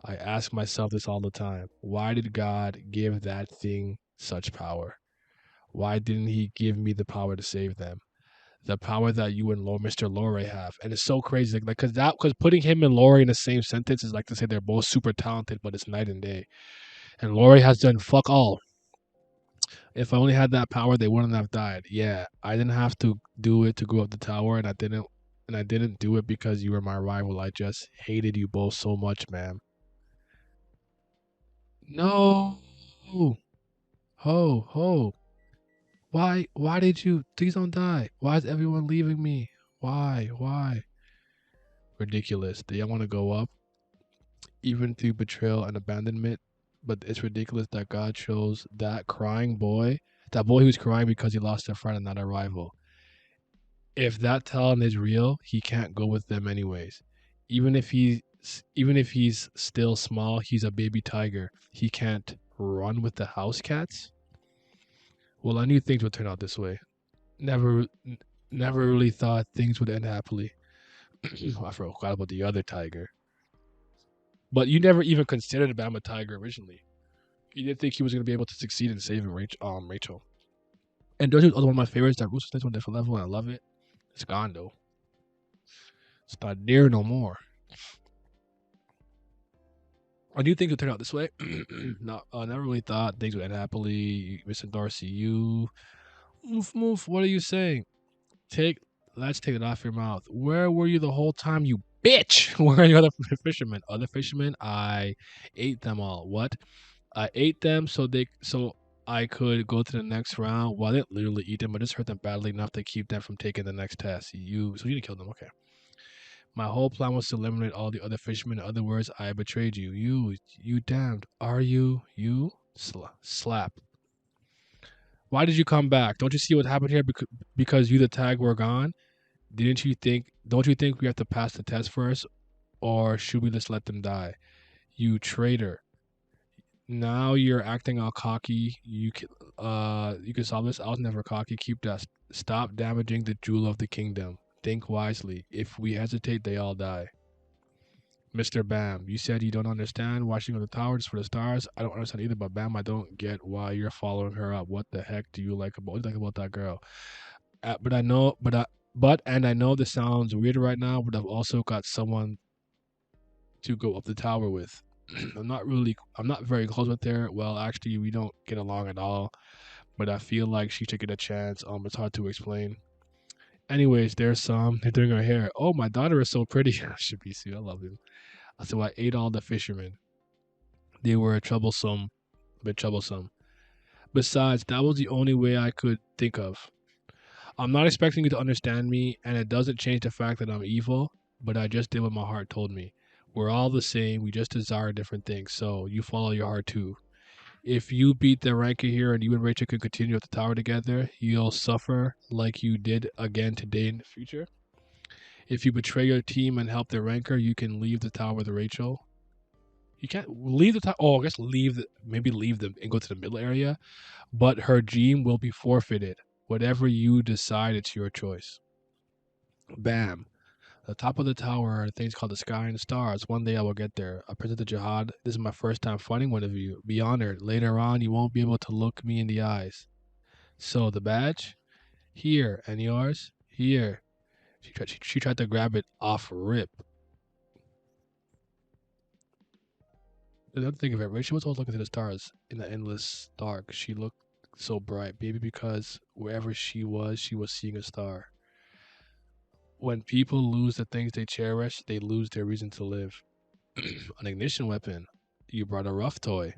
I ask myself this all the time. Why did God give that thing such power? Why didn't he give me the power to save them? The power that you and Mr. Lorre have. And it's so crazy. Because putting him and Lorre in the same sentence is like to say they're both super talented, but it's night and day. And Lorre has done fuck all. If I only had that power, they wouldn't have died. Yeah, I didn't have to do it to go up the tower, and I didn't do it because you were my rival. I just hated you both so much, man. No. Ho, ho. Why did you? Please don't die. Why is everyone leaving me? Why? Ridiculous. Do y'all want to go up? Even through betrayal and abandonment? But it's ridiculous that God chose that that boy who's crying because he lost a friend and not a rival. If that talent is real, he can't go with them anyways. Even if he's still small, he's a baby tiger. He can't run with the house cats. Well, I knew things would turn out this way. Never, never really thought things would end happily. I forgot about the other tiger. But you never even considered Bama Tiger originally. You didn't think he was going to be able to succeed in saving Rachel. And Dojo's other one of my favorites. That Rooster Snakes on a different level, and I love it. It's gone though. It's not there no more. I do think it would turn out this way. No, I never really thought things would end happily. Mr. Darcy, you move. What are you saying? Let's take it off your mouth. Where were you the whole time, you bitch? Where are the other fishermen? Other fishermen? I ate them all. What? I ate them so I could go to the next round. Well, I didn't literally eat them, but just hurt them badly enough to keep them from taking the next test. So you didn't kill them, okay? My whole plan was to eliminate all the other fishermen. In other words, I betrayed you. You damned. Are you slap? Why did you come back? Don't you see what happened here? Because you the tag were gone. Didn't you think? Don't you think we have to pass the test first, or should we just let them die? You traitor! Now you're acting all cocky. You can solve this. I was never cocky. Keep that. Stop damaging the jewel of the kingdom. Think wisely. If we hesitate, they all die. Mr. Bam, you said you don't understand watching on the tower just for the stars. I don't understand either, but Bam, I don't get why you're following her up. What the heck do you like about that girl? But I know, and I know this sounds weird right now, but I've also got someone to go up the tower with. I'm not very close with her. Well, actually, we don't get along at all, but I feel like she should get a chance. It's hard to explain. Anyways, they're doing her hair. Oh, my daughter is so pretty. Should be sweet. I love him. So I ate all the fishermen. They were a bit troublesome. Besides, that was the only way I could think of. I'm not expecting you to understand me, and it doesn't change the fact that I'm evil, but I just did what my heart told me. We're all the same, we just desire different things, so you follow your heart too. If you beat the ranker here and you and Rachel can continue at the tower together, you'll suffer like you did again today in the future. If you betray your team and help the ranker, you can leave the tower with Rachel. You can't leave the tower. Oh, I guess maybe leave them and go to the middle area. But her dream will be forfeited. Whatever you decide, it's your choice. Bam. The top of the tower are things called the sky and the stars. One day I will get there. I present the Jahad. This is my first time fighting one of you. Be honored. Later on, you won't be able to look me in the eyes. So the badge? Here. And yours? Here. She tried to grab it off rip. Think of it, right? She was always looking to the stars in the endless dark. She looked so bright, maybe because wherever she was seeing a star. When people lose the things they cherish, they lose their reason to live. An ignition weapon. You brought a rough toy.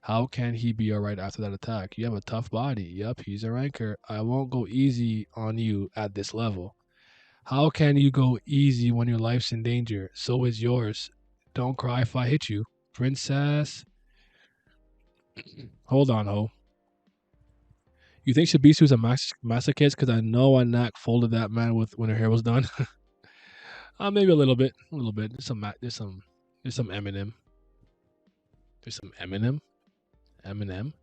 How can he be alright after that attack? You have a tough body. Yep, he's a ranker. I won't go easy on you at this level. How can you go easy when your life's in danger? So is yours. Don't cry if I hit you. Princess. Hold on, ho. You think Shibisu's a masochist? Because I know Anak folded that man with when her hair was done. Maybe a little bit. A little bit. There's some Eminem. There's some Eminem. Eminem.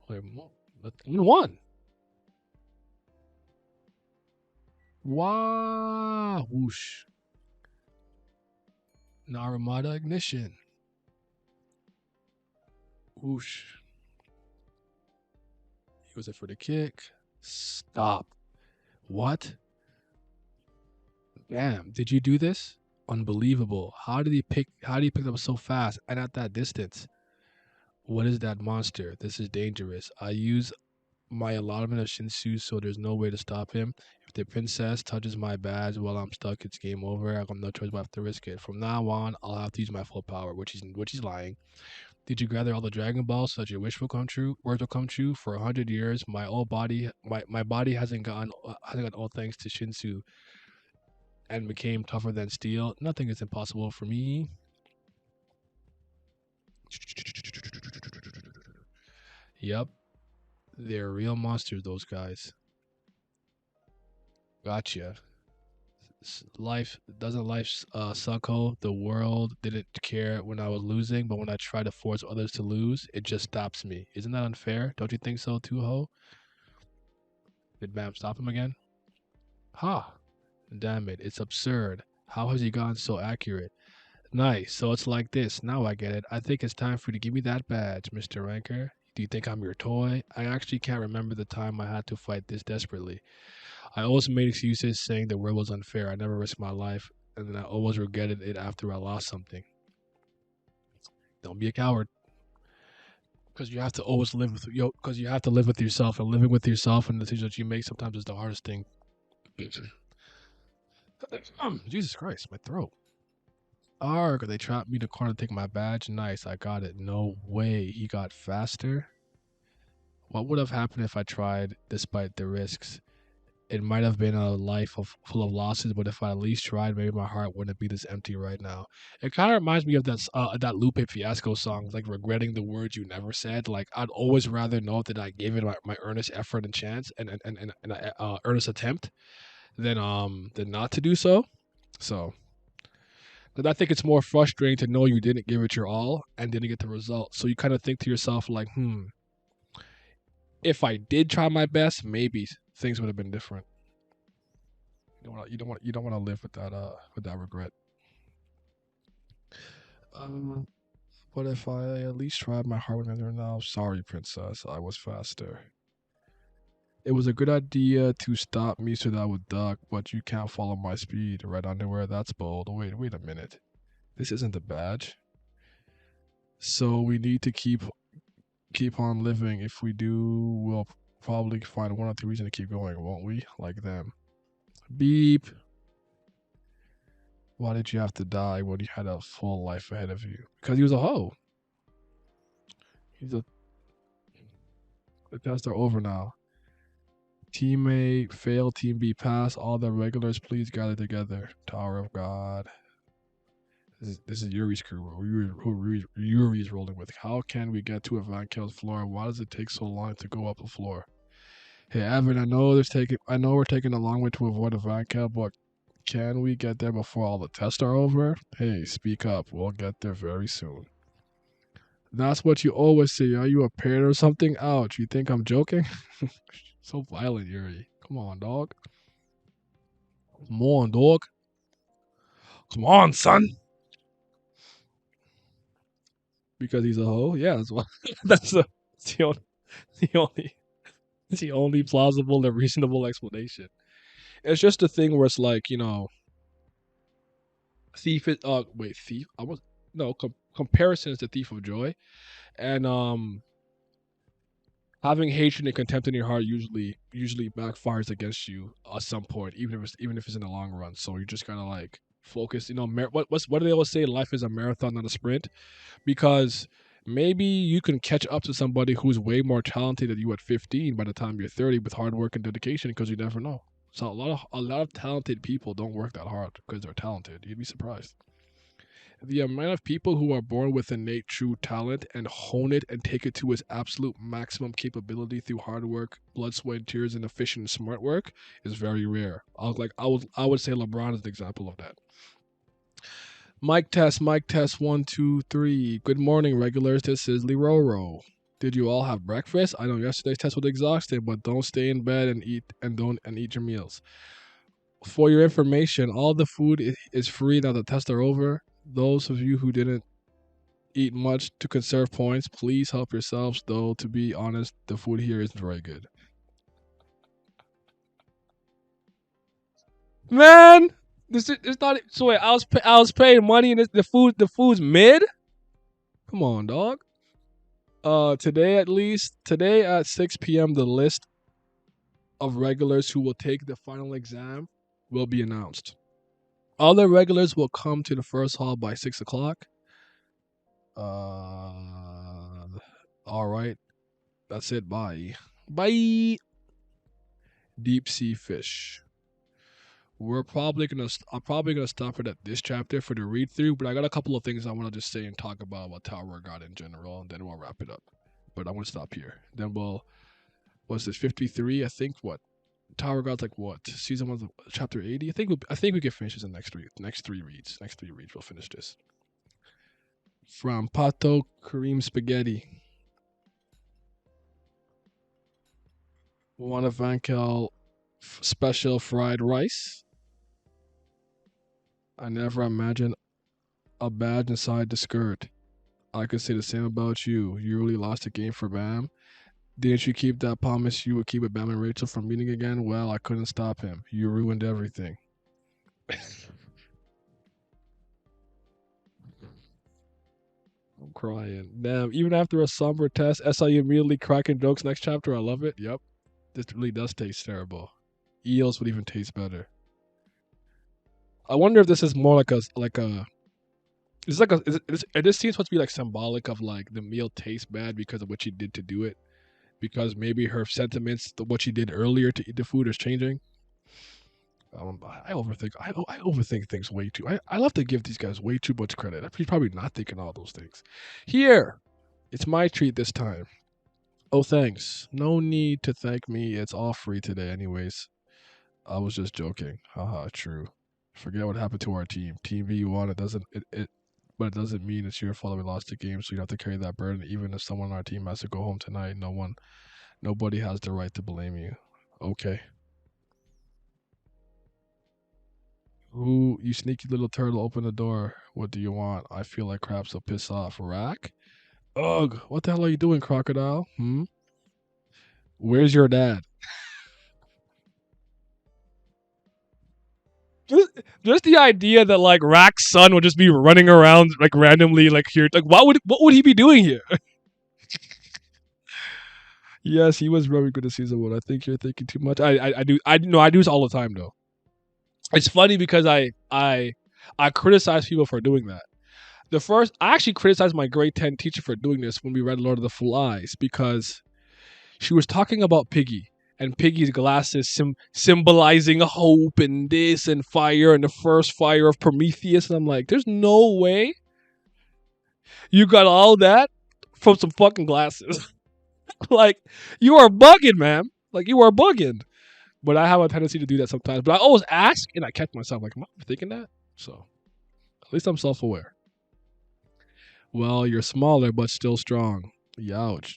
Wait, one. Wow. Whoosh. Naramada ignition. Whoosh. He was it for the kick. Stop. What? Damn. Did you do this? Unbelievable. How did he pick it up so fast and at that distance? What is that monster? This is dangerous. I use my allotment of Shinsu, so there's no way to stop him. If the princess touches my badge while I'm stuck, it's game over. I got no choice but have to risk it. From now on, I'll have to use my full power, which is lying. Did you gather all the Dragon Balls so that your wish will come true? Words will come true. For 100 years, my body hasn't gotten all thanks to Shinsu and became tougher than steel. Nothing is impossible for me. Yep, they're real monsters. Those guys. Gotcha. Life suck hole. The world didn't care when I was losing, but when I try to force others to lose, it just stops me. Isn't that unfair? Don't you think so too, ho? Did Bam stop him again? Ha! Damn it, it's absurd. How has he gone so accurate? Nice. So it's like this. Now I get it. I think it's time for you to give me that badge, Mr. Ranker. Do you think I'm your toy? I actually can't remember the time I had to fight this desperately. I always made excuses saying the world was unfair. I never risked my life, and then I always regretted it after I lost something. Don't be a coward, because you have to always live with because you have to live with yourself, and living with yourself and the decisions that you make sometimes is the hardest thing. Jesus Christ, my throat. Arg, they trapped me in the corner to take my badge. Nice, I got it. No way, he got faster. What would have happened if I tried, despite the risks? It might have been a life full of losses, but if I at least tried, maybe my heart wouldn't be this empty right now. It kind of reminds me of that Lupe Fiasco song, like regretting the words you never said. Like I'd always rather know that I gave it my earnest effort and chance and earnest attempt than not to do so. So, but I think it's more frustrating to know you didn't give it your all and didn't get the result. So you kind of think to yourself like, if I did try my best, maybe things would have been different. You don't want to live with that regret. But if I at least tried my heart with her now, sorry, princess, I was faster. It was a good idea to stop me so that I would duck, but you can't follow my speed. Red underwear, that's bold. Wait a minute. This isn't a badge. So we need to keep on living. If we do, we'll probably find one or two reasons to keep going, won't we? Like them. Beep. Why did you have to die when you had a full life ahead of you? Because he was a hoe. The tests are over now. Team A fail, Team B pass. All the regulars, please gather together. Tower of God. This is Yuri's crew. Who Yuri's rolling with. How can we get to Evankel's floor? Why does it take so long to go up the floor? Hey Evan, I know we're taking a long way to avoid Evankel, but can we get there before all the tests are over? Hey, speak up. We'll get there very soon. That's what you always say. Are you a parrot or something? Ouch. You think I'm joking? So violent, Yuri. Come on, dog. Come on, dog. Come on, son. Because he's a hoe? Yeah, that's what. That's the only, the only, the only plausible and reasonable explanation. It's just a thing where it's like, Thief is wait, thief. I was no comparison is the thief of joy, and having hatred and contempt in your heart usually backfires against you at some point, even if it's in the long run. So you just gotta like focus. You know, what do they always say? Life is a marathon, not a sprint. Because maybe you can catch up to somebody who's way more talented than you at 15 by the time you're 30 with hard work and dedication. Because you never know. So a lot of talented people don't work that hard because they're talented. You'd be surprised. The amount of people who are born with innate true talent and hone it and take it to its absolute maximum capability through hard work, blood, sweat, and tears, and efficient, smart work is very rare. I would say LeBron is an example of that. Mic test, 1, 2, 3. Good morning, regulars. This is Liroro. Did you all have breakfast? I know yesterday's test was exhausting, but don't stay in bed and eat your meals. For your information, all the food is free now the tests are over. Those of you who didn't eat much to conserve points, please help yourselves. Though to be honest, the food here isn't very good. Man, this is it's not. So wait, I was paying money and the food's mid. Come on, dog. Today at 6 p.m. the list of regulars who will take the final exam will be announced. All the regulars will come to the first hall by 6 o'clock. All right, that's it. Bye. Bye. Deep sea fish. I'm probably gonna stop it at this chapter for the read through, but I got a couple of things I want to just say and talk about Tower of God in general, and then we'll wrap it up. But I'm gonna stop here. Then what's this 53? I think what Tower of God's like what season 1, chapter 80. I think we can finish this in next three reads. Next three reads, we'll finish this. From Pato Cream Spaghetti. One of Vankel special fried rice. I never imagined a badge inside the skirt. I could say the same about you. You really lost the game for Bam. Didn't you keep that promise you would keep with Bam and Rachel from meeting again? Well, I couldn't stop him. You ruined everything. I'm crying. Damn, even after a somber test, SIU immediately cracking jokes next chapter. I love it. Yep. This really does taste terrible. Eels would even taste better. I wonder if this is more like a it's like a this seems supposed to be like symbolic of like the meal tastes bad because of what she did to do it. Because maybe her sentiments, what she did earlier to eat the food, is changing. I overthink. I overthink things way too. I love to give these guys way too much credit. He's probably not thinking all those things. Here, it's my treat this time. Oh, thanks. No need to thank me. It's all free today, anyways. I was just joking. Haha, true. Forget what happened to our team. Team V won. But it doesn't mean it's your fault that we lost the game. So you have to carry that burden. Even if someone on our team has to go home tonight, nobody has the right to blame you. Okay. Ooh, you sneaky little turtle, open the door. What do you want? I feel like crap, so piss off. Rack? Ugh, what the hell are you doing, crocodile? Where's your dad? Just, just the idea that like Rack's son would just be running around like randomly like here. Like what would he be doing here? Yes, he was very good at season 1. I think you're thinking too much. I do this all the time though. It's funny because I criticize people for doing that. I actually criticized my grade 10 teacher for doing this when we read Lord of the Flies because she was talking about Piggy and Piggy's glasses symbolizing hope and this and fire and the first fire of Prometheus. And I'm like, there's no way you got all that from some fucking glasses. Like, you are bugging, man. Like, you are bugging. But I have a tendency to do that sometimes. But I always ask and I catch myself like, am I thinking that? So at least I'm self aware. Well, you're smaller but still strong. Youch.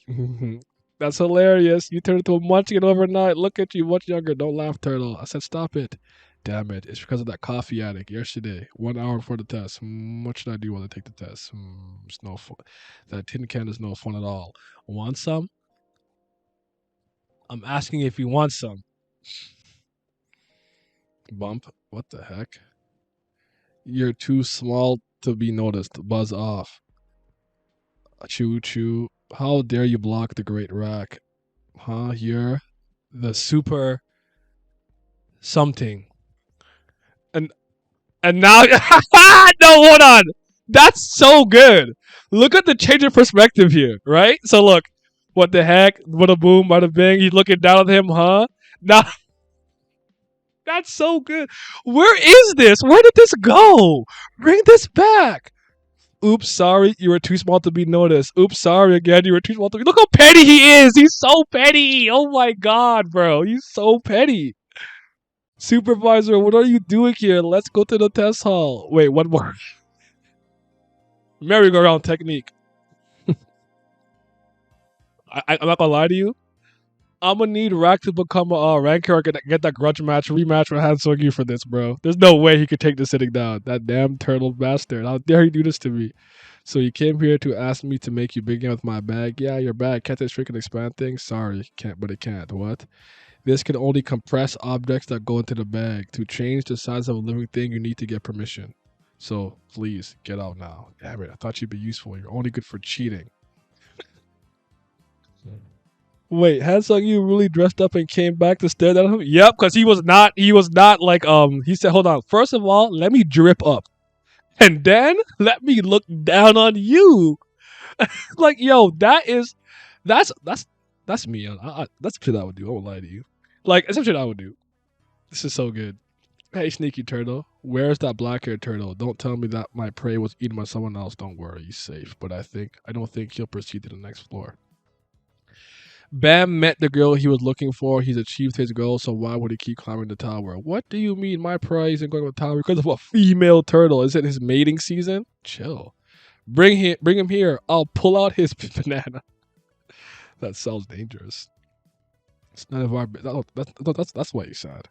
That's hilarious. You turned into a munchkin overnight. Look at you, much younger. Don't laugh, turtle. I said, stop it. Damn it. It's because of that coffee addict yesterday. 1 hour before the test. What should I do while I take the test? It's no fun. That tin can is no fun at all. Want some? I'm asking if you want some. Bump. What the heck? You're too small to be noticed. Buzz off. Choo choo. How dare you block the great rack? Huh? You're the super something. And and now no, hold on. That's so good. Look at the change of perspective here, right? So look, what the heck? What a boom, what a bang. He's looking down at him, huh? Now that's so good. Where is this? Where did this go? Bring this back. Oops, sorry, you were too small to be noticed. Oops, sorry again, you were too small to be. Look how petty he is. He's so petty. Oh my god, bro, he's so petty. Supervisor, what are you doing here? Let's go to the test hall. Wait, one more. Merry-go-round technique. I'm not gonna lie to you. I'm gonna need Rack to become a ranker or get that grudge match rematch with Hansung for this, bro. There's no way he could take this sitting down. That damn turtle bastard. How dare he do this to me? So you came here to ask me to make you big again with my bag. Yeah, your bag. Can't this freaking expand thing? Sorry, can't, but it can't. What? This can only compress objects that go into the bag. To change the size of a living thing, you need to get permission. So please get out now. Damn it, I thought you'd be useful. You're only good for cheating. Wait, Hansung, you really dressed up and came back to stare at him? Yep, because he was not. He was not like. He said, "Hold on. First of all, let me drip up, and then let me look down on you." Like, yo, that's me. That's shit I would do. I won't lie to you. Like, that's shit I would do. This is so good. Hey, sneaky turtle, where's that black-haired turtle? Don't tell me that my prey was eaten by someone else. Don't worry, he's safe. But I don't think he'll proceed to the next floor. Bam met the girl he was looking for. He's achieved his goal, so why would he keep climbing the tower? What do you mean my prey isn't going to the tower because of a female turtle? Is it his mating season? Chill. Bring him here. I'll pull out his banana. That sounds dangerous. It's none of our. That's why he's sad.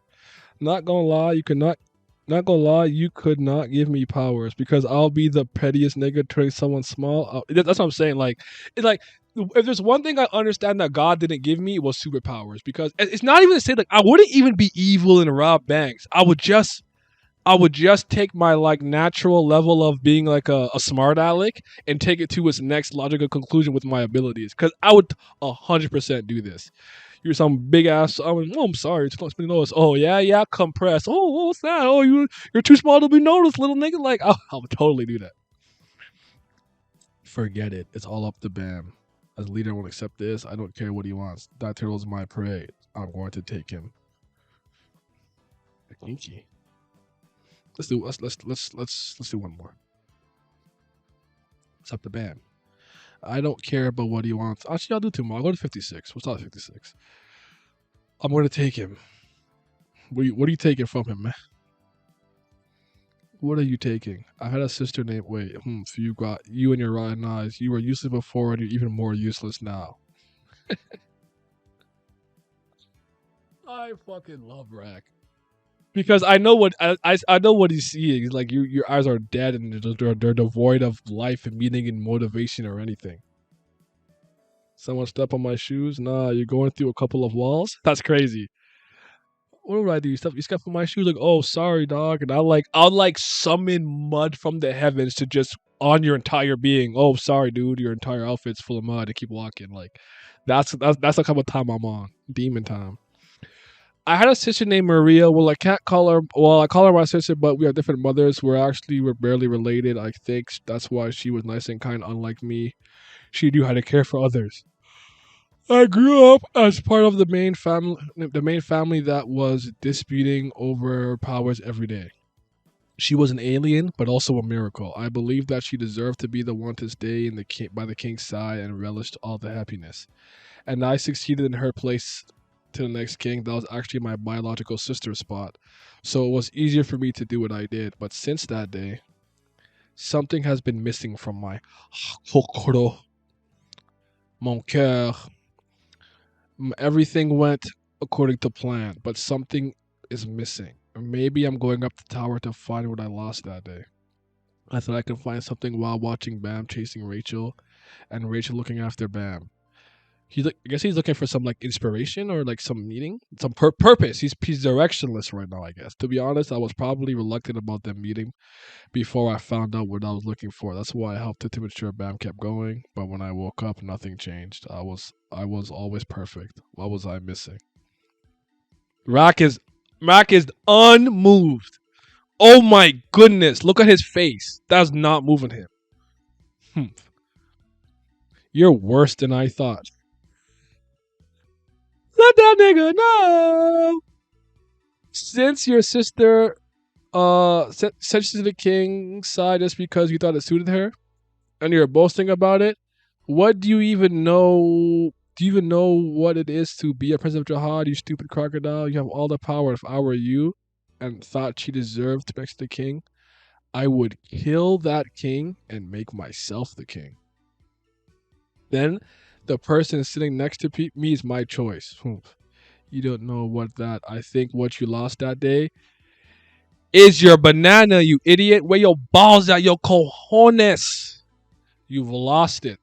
Not gonna lie, you could not. Not gonna lie, you could not give me powers because I'll be the pettiest nigga turning someone small. That's what I'm saying. Like, it's like if there's one thing I understand that God didn't give me, it was superpowers. Because it's not even to say like I wouldn't even be evil and rob banks. I would just take my like natural level of being like a smart aleck and take it to its next logical conclusion with my abilities. Because I would 100% do this. You're some big ass. I'm sorry. It's not supposed to be noticed. Oh yeah, compress. Oh, what's that? Oh, you're too small to be noticed, little nigga. Like, I would totally do that. Forget it. It's all up to Bam. As leader, I won't accept this. I don't care what he wants. That turtle's my prey. I'm going to take him. Kinky. Let's do one more. It's up to Bam. I don't care about what he wants. Actually, I'll do two more. I'll go to 56. We'll start at 56. I'm going to take him. What are you taking from him, man? What are you taking? I had a sister named. Wait, you got you and your rotten eyes. You were useless before, and you're even more useless now. I fucking love Rack because I know what I know what he's seeing. He's like your eyes are dead and they're devoid of life and meaning and motivation or anything. Someone step on my shoes? Nah, you're going through a couple of walls. That's crazy. What would I do? You step on my shoes? Like, oh, sorry, dog. And I'll like summon mud from the heavens to just on your entire being. Oh, sorry, dude. Your entire outfit's full of mud. And keep walking. Like, that's the kind of time I'm on. Demon time. I had a sister named Maria. Well, I can't call her. Well, I call her my sister, but we have different mothers. We're barely related. I think that's why she was nice and kind, unlike me. She knew how to care for others. I grew up as part of the main family that was disputing over powers every day. She was an alien, but also a miracle. I believed that she deserved to be the one to stay by the king's side and relished all the happiness. And I succeeded in her place to the next king. That was actually my biological sister's spot. So it was easier for me to do what I did. But since that day, something has been missing from my kokoro, mon cœur. Everything went according to plan, but something is missing. Or maybe I'm going up the tower to find what I lost that day. I thought I could find something while watching Bam chasing Rachel and Rachel looking after Bam. I guess he's looking for some like inspiration or like some meaning, some purpose. He's directionless right now. I guess to be honest, I was probably reluctant about them meeting before I found out what I was looking for. That's why I helped it to mature. Bam kept going, but when I woke up, nothing changed. I was always perfect. What was I missing? Rack is unmoved. Oh my goodness! Look at his face. That's not moving him. Hmm. You're worse than I thought. Let that nigga know. Since your sister sent you to the king's side just because you thought it suited her, and you're boasting about it, what do you even know? Do you even know what it is to be a prince of Jahad? You stupid crocodile! You have all the power. If I were you, and thought she deserved to be next to the king, I would kill that king and make myself the king. Then, the person sitting next to me is my choice. You don't know what that. I think what you lost that day is your banana, you idiot. Where your balls at, your cojones? You've lost it.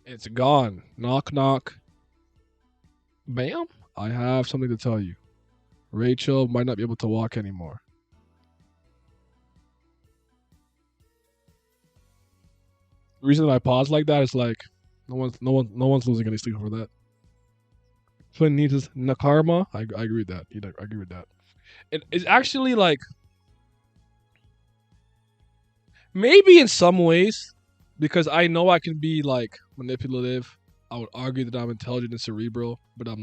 It's gone. Knock, knock. Bam. I have something to tell you. Rachel might not be able to walk anymore. The reason I pause like that is like no one's losing any sleep over that. Flynn needs his Nakarma. I agree with that. I agree with that. It's actually like maybe in some ways, because I know I can be like manipulative. I would argue that I'm intelligent and cerebral, but I'm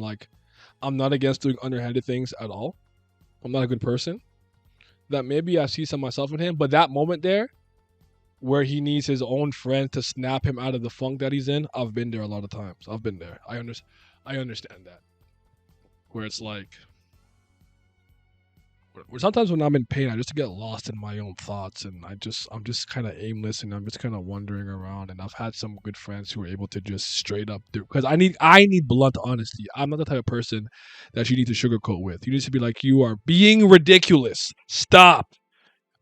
not against doing underhanded things at all. I'm not a good person. That maybe I see some myself in him, but that moment there where he needs his own friend to snap him out of the funk that he's in, I've been there a lot of times. I've been there. I understand that. Where it's like where sometimes when I'm in pain, I just get lost in my own thoughts, and I'm just kind of aimless, and I'm just kind of wandering around. And I've had some good friends who are able to just straight up do, because I need blunt honesty. I'm not the type of person that you need to sugarcoat with. You need to be like, you are being ridiculous. Stop.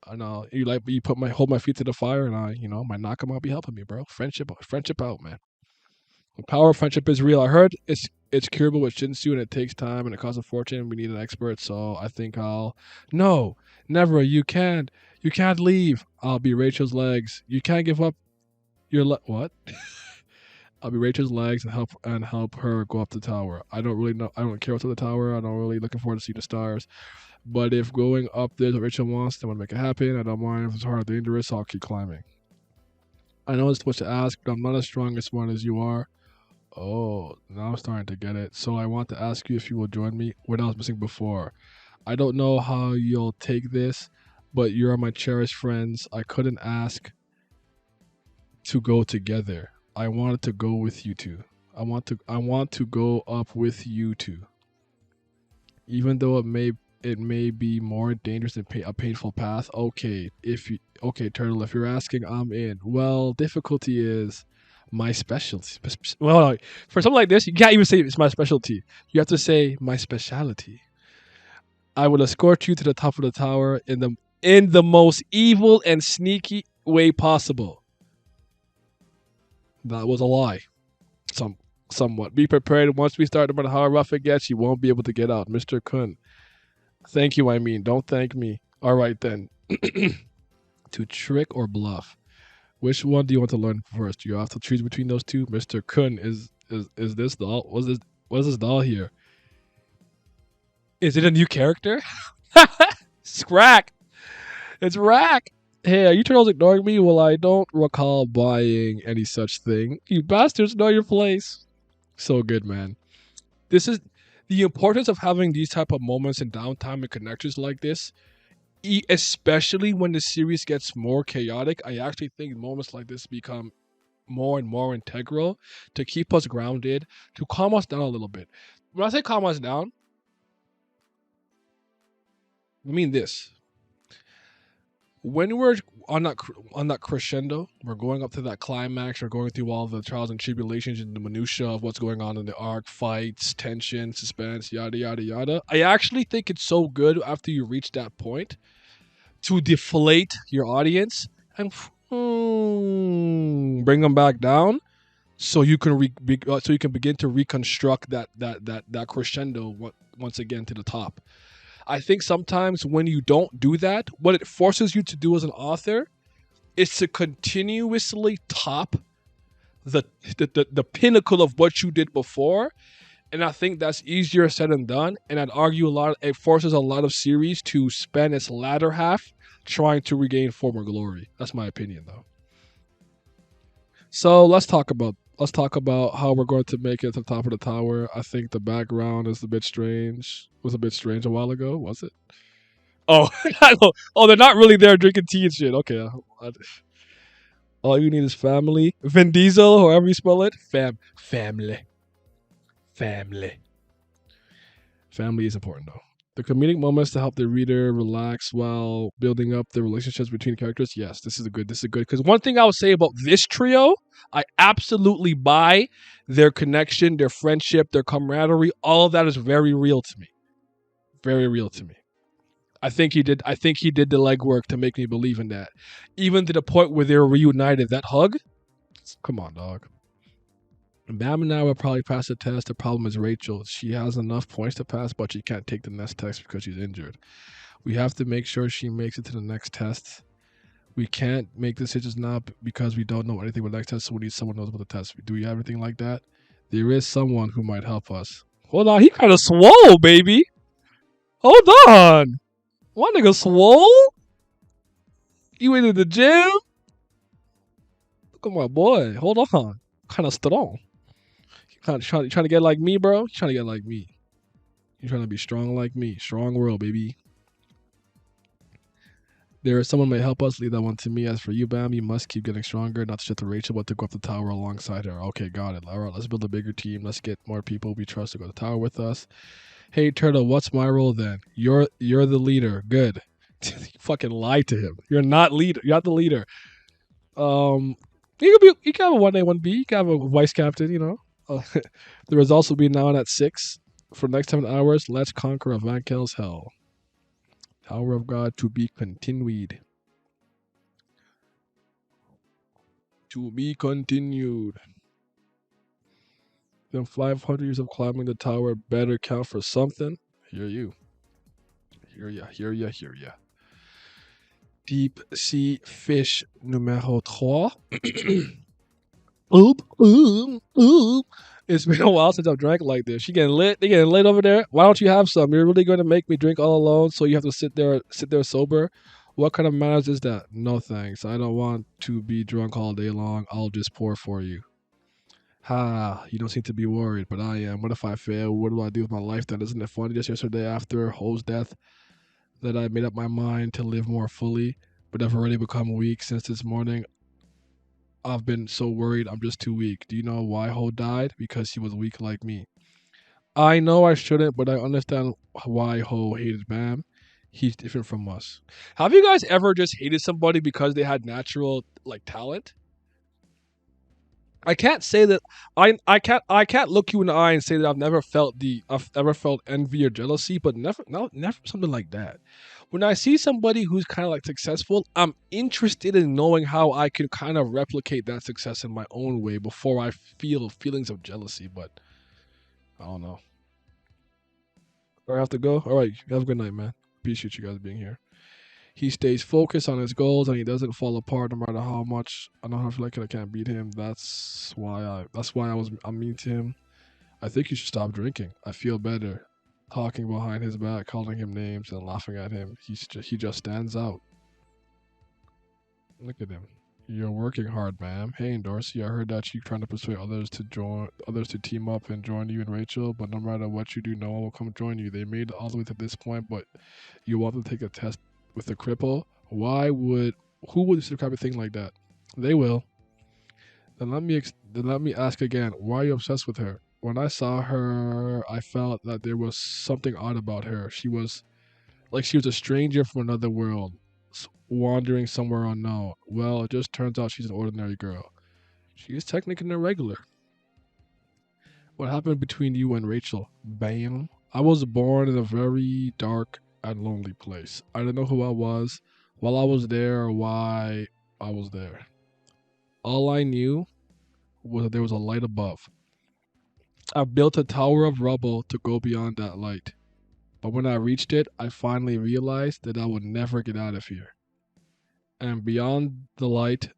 I know you hold my feet to the fire, and my Nakama be helping me, bro. Friendship out, man. The power of friendship is real. I heard it's curable with Shinsu and it takes time and it costs a fortune. We need an expert, so I think I'll. No, never. You can't leave. I'll be Rachel's legs. You can't give up what? I'll be Rachel's legs and help her go up the tower. I don't really know. I don't care what's up the tower. I don't really looking forward to see the stars. But if going up there's what Rachel wants, then I want to make it happen. I don't mind if it's hard or dangerous. So I'll keep climbing. I know it's what to ask, but I'm not as strong as smart as you are. Oh, now I'm starting to get it. So I want to ask you if you will join me. What I was missing before. I don't know how you'll take this, but you are my cherished friends. I couldn't ask to go together. I wanted to go with you two. I want to go up with you two. Even though it may be more dangerous and a painful path. Okay, Turtle, if you're asking, I'm in. Well, difficulty is my specialty. Well, for something like this, you can't even say it's my specialty. You have to say my specialty. I will escort you to the top of the tower in the most evil and sneaky way possible. That was a lie. Somewhat. Be prepared. Once we start, no matter how rough it gets, you won't be able to get out, Mr. Kun. Thank you. I mean, don't thank me. All right then. To trick or bluff. Which one do you want to learn first? You have to choose between those two. Mr. Kun, is this doll? What's this doll here? Is it a new character? It's Rack. It's Rack. Hey, are you turtles ignoring me? Well, I don't recall buying any such thing. You bastards know your place. So good, man. This is the importance of having these type of moments and downtime and connections like this, especially when the series gets more chaotic. I actually think moments like this become more and more integral to keep us grounded, to calm us down a little bit. When I say calm us down, I mean this. When we're on that crescendo, we're going up to that climax, we're going through all the trials and tribulations and the minutia of what's going on in the arc, fights, tension, suspense, yada yada yada. I actually think it's so good after you reach that point to deflate your audience and bring them back down so you can so you can begin to reconstruct that crescendo once again to the top. I think sometimes when you don't do that, what it forces you to do as an author is to continuously top the the pinnacle of what you did before. And I think that's easier said than done. And I'd argue it forces a lot of series to spend its latter half trying to regain former glory. That's my opinion, though. So let's talk about how we're going to make it to the top of the tower. I think the background is a bit strange. Was a bit strange a while ago, was it? Oh, oh, they're not really there drinking tea and shit. Okay, all you need is family. Vin Diesel, however you spell it, family, family. Family is important though. The comedic moments to help the reader relax while building up the relationships between characters. Yes, this is a good. This is good because one thing I would say about this trio, I absolutely buy their connection, their friendship, their camaraderie. All of that is very real to me. Very real to me. I think he did. I think he did the legwork to make me believe in that, even to the point where they were reunited. That hug. Come on, dog. Bam and I will probably pass the test. The problem is Rachel. She has enough points to pass, but she can't take the next test because she's injured. We have to make sure she makes it to the next test. We can't make decisions now because we don't know anything about the next test, so we need someone who knows about the test. Do we have anything like that? There is someone who might help us. Hold on, he kind of swole, baby. Hold on. One nigga swole? You went to the gym? Look at my boy. Hold on. Kind of strong. Trying to get like me, bro? You trying to get like me. You trying to be strong like me. Strong world, baby. There is someone may help us. Leave that one to me. As for you, Bam, you must keep getting stronger. Not to shut to Rachel, but to go up the tower alongside her. Okay, got it. All right, let's build a bigger team. Let's get more people we trust to go to the tower with us. Hey, Turtle, what's my role then? You're the leader. Good. You fucking lied to him. You're not leader. You're not the leader. You can have a 1A, 1B. You can have a vice captain, you know. The results will be now at 6. For the next 7 hours, let's conquer Avankel's hell. Tower of God to be continued. To be continued. Then 500 years of climbing the tower better count for something. Hear you. Hear ya, hear ya, hear ya. Deep sea fish numéro 3. Oop, oop, oop. It's been a while since I've drank like this. She getting lit. They getting lit over there. Why don't you have some? You're really going to make me drink all alone, so you have to sit there sober. What kind of manners is that? No thanks. I don't want to be drunk all day long. I'll just pour for you. Ha! You don't seem to be worried, but I am. What if I fail? What do I do with my life then? Isn't it funny? Just yesterday, after Ho's death, that I made up my mind to live more fully, but I've already become weak since this morning. I've been so worried I'm just too weak. Do you know why Ho died? Because he was weak like me. I know I shouldn't, but I understand why Ho hated Bam. He's different from us. Have you guys ever just hated somebody because they had natural like talent? I can't say that I can't look you in the eye and say that I've ever felt envy or jealousy, but never something like that. When I see somebody who's kind of like successful, I'm interested in knowing how I can kind of replicate that success in my own way before I feel feelings of jealousy. But I don't know. Do I have to go? All right, have a good night, man. Appreciate you guys being here. He stays focused on his goals and he doesn't fall apart no matter how much I don't feel like I can't beat him. I'm mean to him. I think you should stop drinking. I feel better. Talking behind his back, calling him names and laughing at him. He just stands out. Look at him. You're working hard, ma'am. Hey, Dorsey, I heard that you're trying to persuade others to team up and join you and Rachel, but no matter what you do, no one will come join you. They made it all the way to this point, but you want to take a test with a cripple? Who would describe a thing like that? They will. Then let me ask again. Why are you obsessed with her? When I saw her, I felt that there was something odd about her. She was like she was a stranger from another world, wandering somewhere unknown. Well, it just turns out she's an ordinary girl. She is technically an irregular. What happened between you and Rachel? Bam. I was born in a very dark and lonely place. I didn't know who I was, while I was there, or why I was there. All I knew there was a light above. I built a tower of rubble to go beyond that light. But when I reached it, I finally realized that I would never get out of here. And beyond the light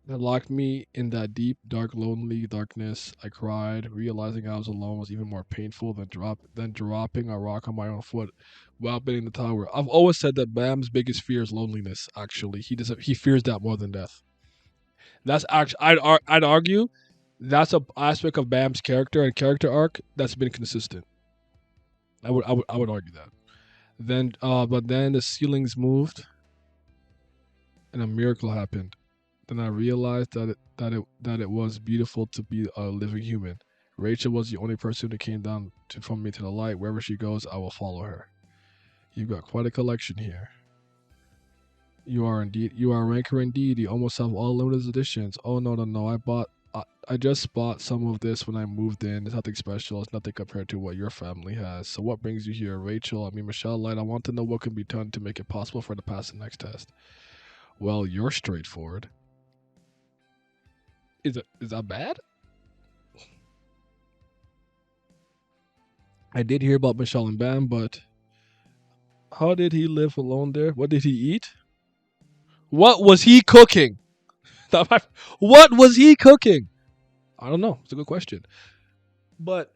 that locked me in that deep, dark, lonely darkness, I cried, realizing I was alone was even more painful than dropping a rock on my own foot while building the tower. I've always said that Bam's biggest fear is loneliness. Actually, he fears that more than death. That's actually I'd argue that's a aspect of Bam's character and character arc that's been consistent. I would argue that. But then the ceilings moved and a miracle happened. Then I realized that it was beautiful to be a living human. Rachel was the only person who came down from me to the light. Wherever she goes, I will follow her. You've got quite a collection here. You are a ranker indeed. You almost have all limited editions. Oh no! I just bought some of this when I moved in. It's nothing special. It's nothing compared to what your family has. So what brings you here, Rachel? Michelle Light. I want to know what can be done to make it possible for her to pass the next test. Well, you're straightforward. Is that bad? I did hear about Michelle and Bam, but how did he live alone there? What did he eat? What was he cooking? What was he cooking? I don't know. It's a good question. But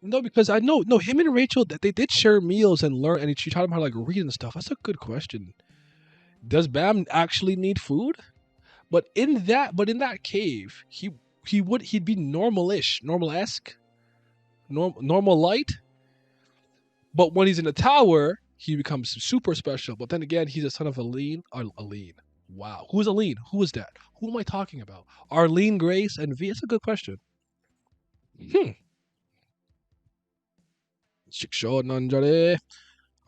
no, because I know no him and Rachel they did share meals and learn, and she taught him how to like read and stuff. That's a good question. Does Bam actually need food? But in that cave, he'd be normalish, normal-esque, normal light. But when he's in the tower, he becomes super special. But then again, he's a son of Aline. Aline. Wow. Who's Aline? Who is that? Who am I talking about? Arlene Grace and V? That's a good question. Hmm. Shiksho Nanjare.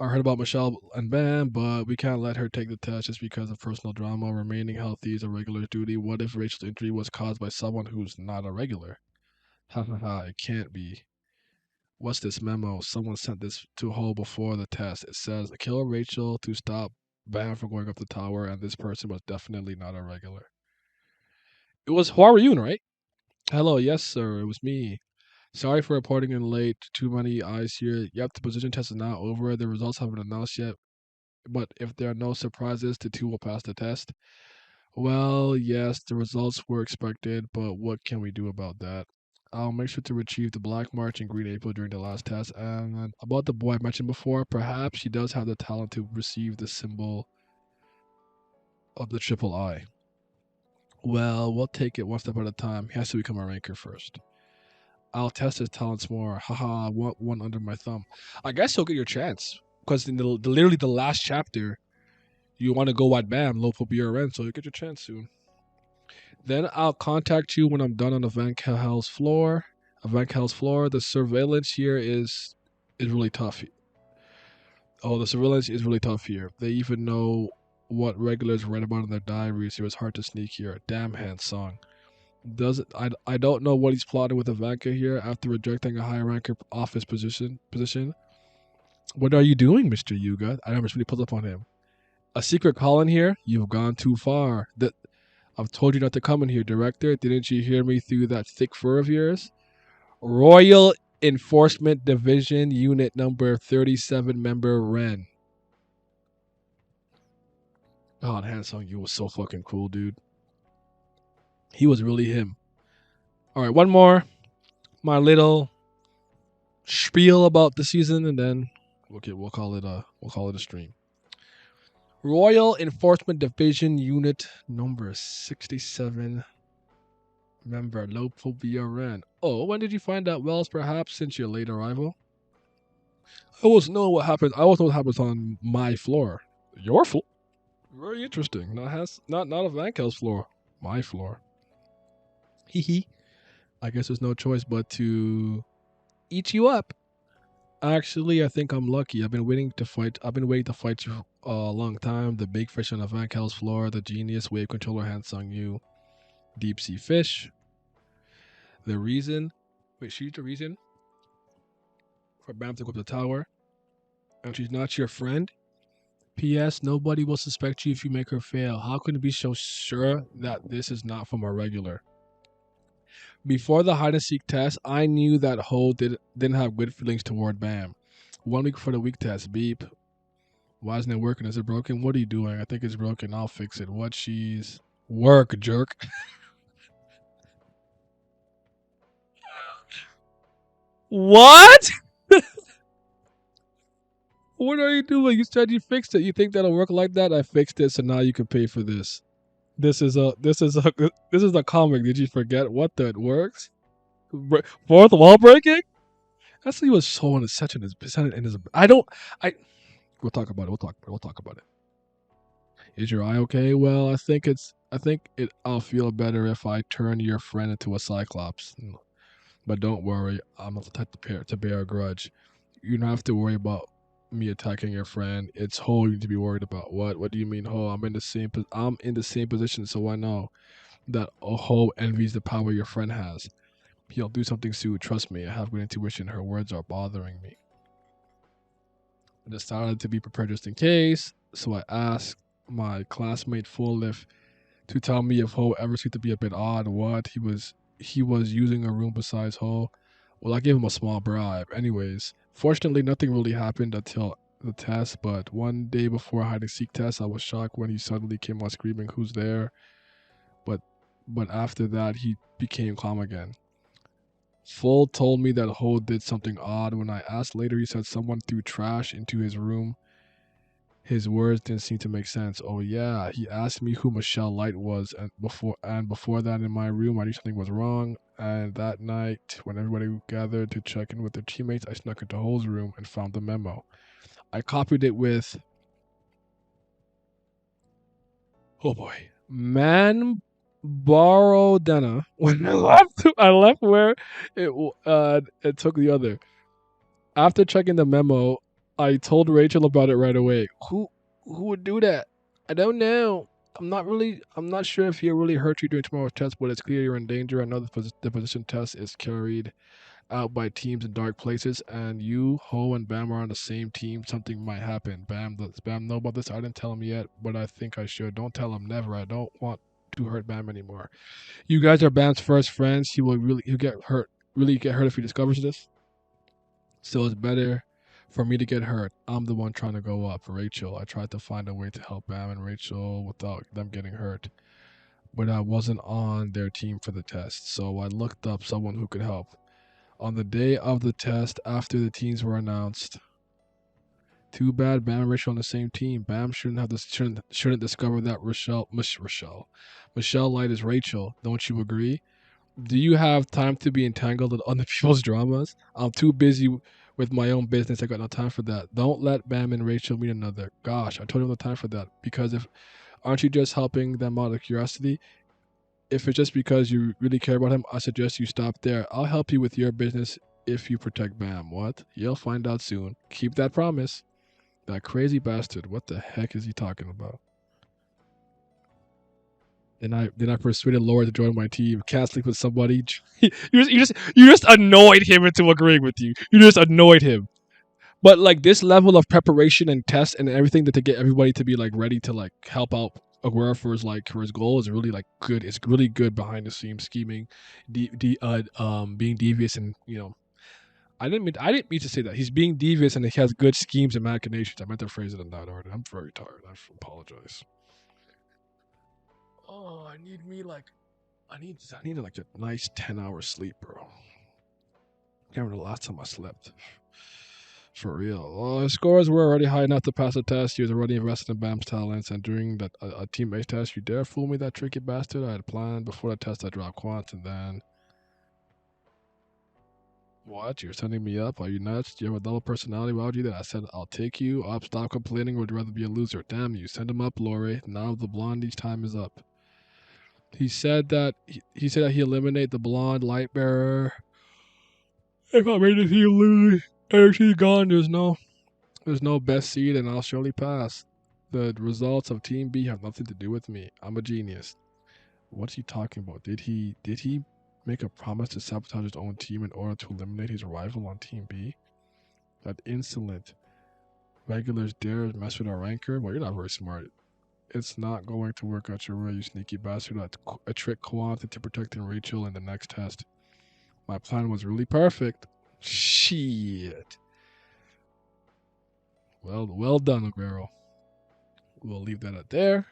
I heard about Michelle and Bam, but we can't let her take the test just because of personal drama. Remaining healthy is a regular duty. What if Rachel's injury was caused by someone who's not a regular? Ha ha ha, it can't be. What's this memo? Someone sent this to Ho before the test. It says, kill Rachel to stop Bam from going up the tower, and this person was definitely not a regular. It was Hua Yun, right? Hello, yes, sir. It was me. Sorry for reporting in late. Too many eyes here. Yep, the position test is not over. The results haven't announced yet. But if there are no surprises, the two will pass the test. Well, yes, the results were expected, but what can we do about that? I'll make sure to retrieve the Black March and Green April during the last test. And about the boy I mentioned before, perhaps he does have the talent to receive the symbol of the triple I. Well, we'll take it one step at a time. He has to become a ranker first. I'll test his talents more. Haha, I want one under my thumb. I guess you'll get your chance. Because in literally the last chapter, you want to go at Bam, local BRN, so you'll get your chance soon. Then I'll contact you when I'm done on the Van Kel's floor. The surveillance here is really tough. Oh, the surveillance is really tough here. They even know what regulars write about in their diaries. It was hard to sneak here. Damn hand song. Does it? I don't know what he's plotting with Ivanka here after rejecting a high ranker office position. What are you doing, Mr. Yuga? I never really pulled up on him. A secret call in here? You've gone too far. I've told you not to come in here, Director. Didn't you hear me through that thick fur of yours? Royal Enforcement Division Unit Number 37, member Ren. God, Hansung, you was so fucking cool, dude. He was really him. All right, one more. My little spiel about the season, and then we'll call it a stream. Royal Enforcement Division Unit Number 67, member local BRN. Oh, when did you find out Wells? Perhaps since your late arrival. I always know what happens. I always know what happens on my floor. Your floor. Very interesting. Not a Vankel's floor. My floor. Hee hee. I guess there's no choice but to eat you up. Actually, I think I'm lucky. I've been waiting to fight. I've been waiting to fight you a long time. The big fish on the Vankel's floor. The genius wave controller Hansung Yu. Deep sea fish. The reason. Wait, she's the reason for Bam to go up the tower. And she's not your friend. P.S. Nobody will suspect you if you make her fail. How can you be so sure that this is not from a regular? Before the hide and seek test, I knew that Ho didn't have good feelings toward Bam. 1 week for the week test. Beep. Why isn't it working? Is it broken? What are you doing? I think it's broken. I'll fix it. What she's work, jerk. What? What are you doing? You said you fixed it. You think that'll work like that? I fixed it, so now you can pay for this. This is a comic. Did you forget what the it works? Fourth wall breaking? That's he was so in such in his. I don't. I. We'll talk about it. We'll talk about it. Is your eye okay? Well, I think I'll feel better if I turn your friend into a cyclops. But don't worry, I'm not the type to bear a grudge. You don't have to worry about me attacking your friend. It's Ho you need to be worried about. What? What do you mean, Ho? I'm in the same position, so I know that Ho envies the power your friend has. He'll do something soon. Trust me. I have good intuition. Her words are bothering me. I decided to be prepared just in case, so I asked my classmate Full Lift to tell me if Ho ever seemed to be a bit odd. What he was using a room besides Ho. Well, I gave him a small bribe. Anyways, fortunately, nothing really happened until the test. But one day before hide and seek test, I was shocked when he suddenly came out screaming, "Who's there?" But but after that, he became calm again. Full told me that Ho did something odd. When I asked later, he said someone threw trash into his room. His words didn't seem to make sense. Oh yeah, he asked me who Michelle Light was, and before that in my room, I knew something was wrong. And that night, when everybody gathered to check in with their teammates, I snuck into Ho's room and found the memo. I copied it with, oh boy, man Borodena. When I left where it took the other. After checking the memo, I told Rachel about it right away. Who would do that? I don't know. I'm not sure if he really hurt you during tomorrow's test, but it's clear you're in danger. I know the position test is carried out by teams in dark places, and you, Ho, and Bam are on the same team. Something might happen. Does Bam know about this? I didn't tell him yet, but I think I should. Don't tell him. Never. I don't want to hurt Bam anymore. You guys are Bam's first friends. He'll get hurt. Really get hurt if he discovers this. So it's better for me to get hurt. I'm the one trying to go up. Rachel, I tried to find a way to help Bam and Rachel without them getting hurt, but I wasn't on their team for the test, so I looked up someone who could help. On the day of the test, after the teams were announced, too bad Bam and Rachel on the same team. Bam shouldn't discover that Michelle Light is Rachel. Don't you agree? Do you have time to be entangled in other people's dramas? I'm too busy with my own business. I got no time for that. Don't let Bam and Rachel meet another. Gosh, I told you no time for that. Because if aren't you just helping them out of curiosity? If it's just because you really care about him, I suggest you stop there. I'll help you with your business if you protect Bam. What? You'll find out soon. Keep that promise. That crazy bastard. What the heck is he talking about? Then I persuaded Laura to join my team. Can't sleep with somebody. You just annoyed him into agreeing with you. You just annoyed him. But like this level of preparation and test and everything to get everybody to be like ready to like help out Aguero for his goal is really like good. It's really good behind the scenes scheming, being devious and I didn't mean to say that he's being devious and he has good schemes and machinations. I meant to phrase it in that order. I'm very tired. I apologize. Oh, I need like a nice 10 hour sleep, bro. Can't remember the last time I slept. For real. Well, his scores were already high enough to pass the test. He was already invested in Bam's talents, and during that a teammate test, you dare fool me, that tricky bastard. I had planned before the test. I dropped quants, and then what? You're sending me up? Are you nuts? Do you have a double personality? Why would you do that? I said I'll take you up. Stop complaining. Would rather be a loser. Damn you! Send him up, Lori. Now the blondie's time is up. He said that he eliminate the blonde light bearer. If I made it, he lose. If she's gone, there's no best seed, and I'll surely pass. The results of Team B have nothing to do with me. I'm a genius. What's he talking about? Did he make a promise to sabotage his own team in order to eliminate his rival on Team B? That insolent Regulars dares mess with our ranker. Well, you're not very smart. It's not going to work out your way, you sneaky bastard. I tricked Quant into protecting Rachel in the next test. My plan was really perfect. Shit. Well done, Aguero. We'll leave that at there.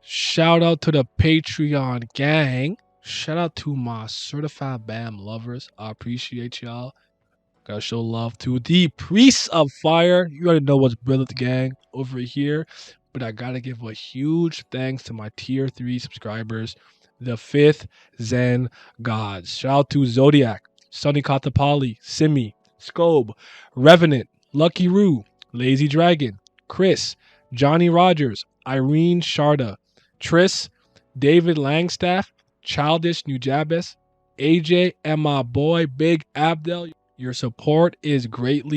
Shout out to the Patreon gang. Shout out to my certified BAM lovers. I appreciate y'all. Gotta show love to the Priests of Fire. You already know what's brilliant, gang, over here. But I gotta give a huge thanks to my tier 3 subscribers, the 5th Zen Gods. Shout out to Zodiac, Sunny Katapali, Simi, Scobe, Revenant, Lucky Roo, Lazy Dragon, Chris, Johnny Rogers, Irene Sharda, Triss, David Langstaff, Childish Nujabes, AJ, and my boy Big Abdel. Your support is greatly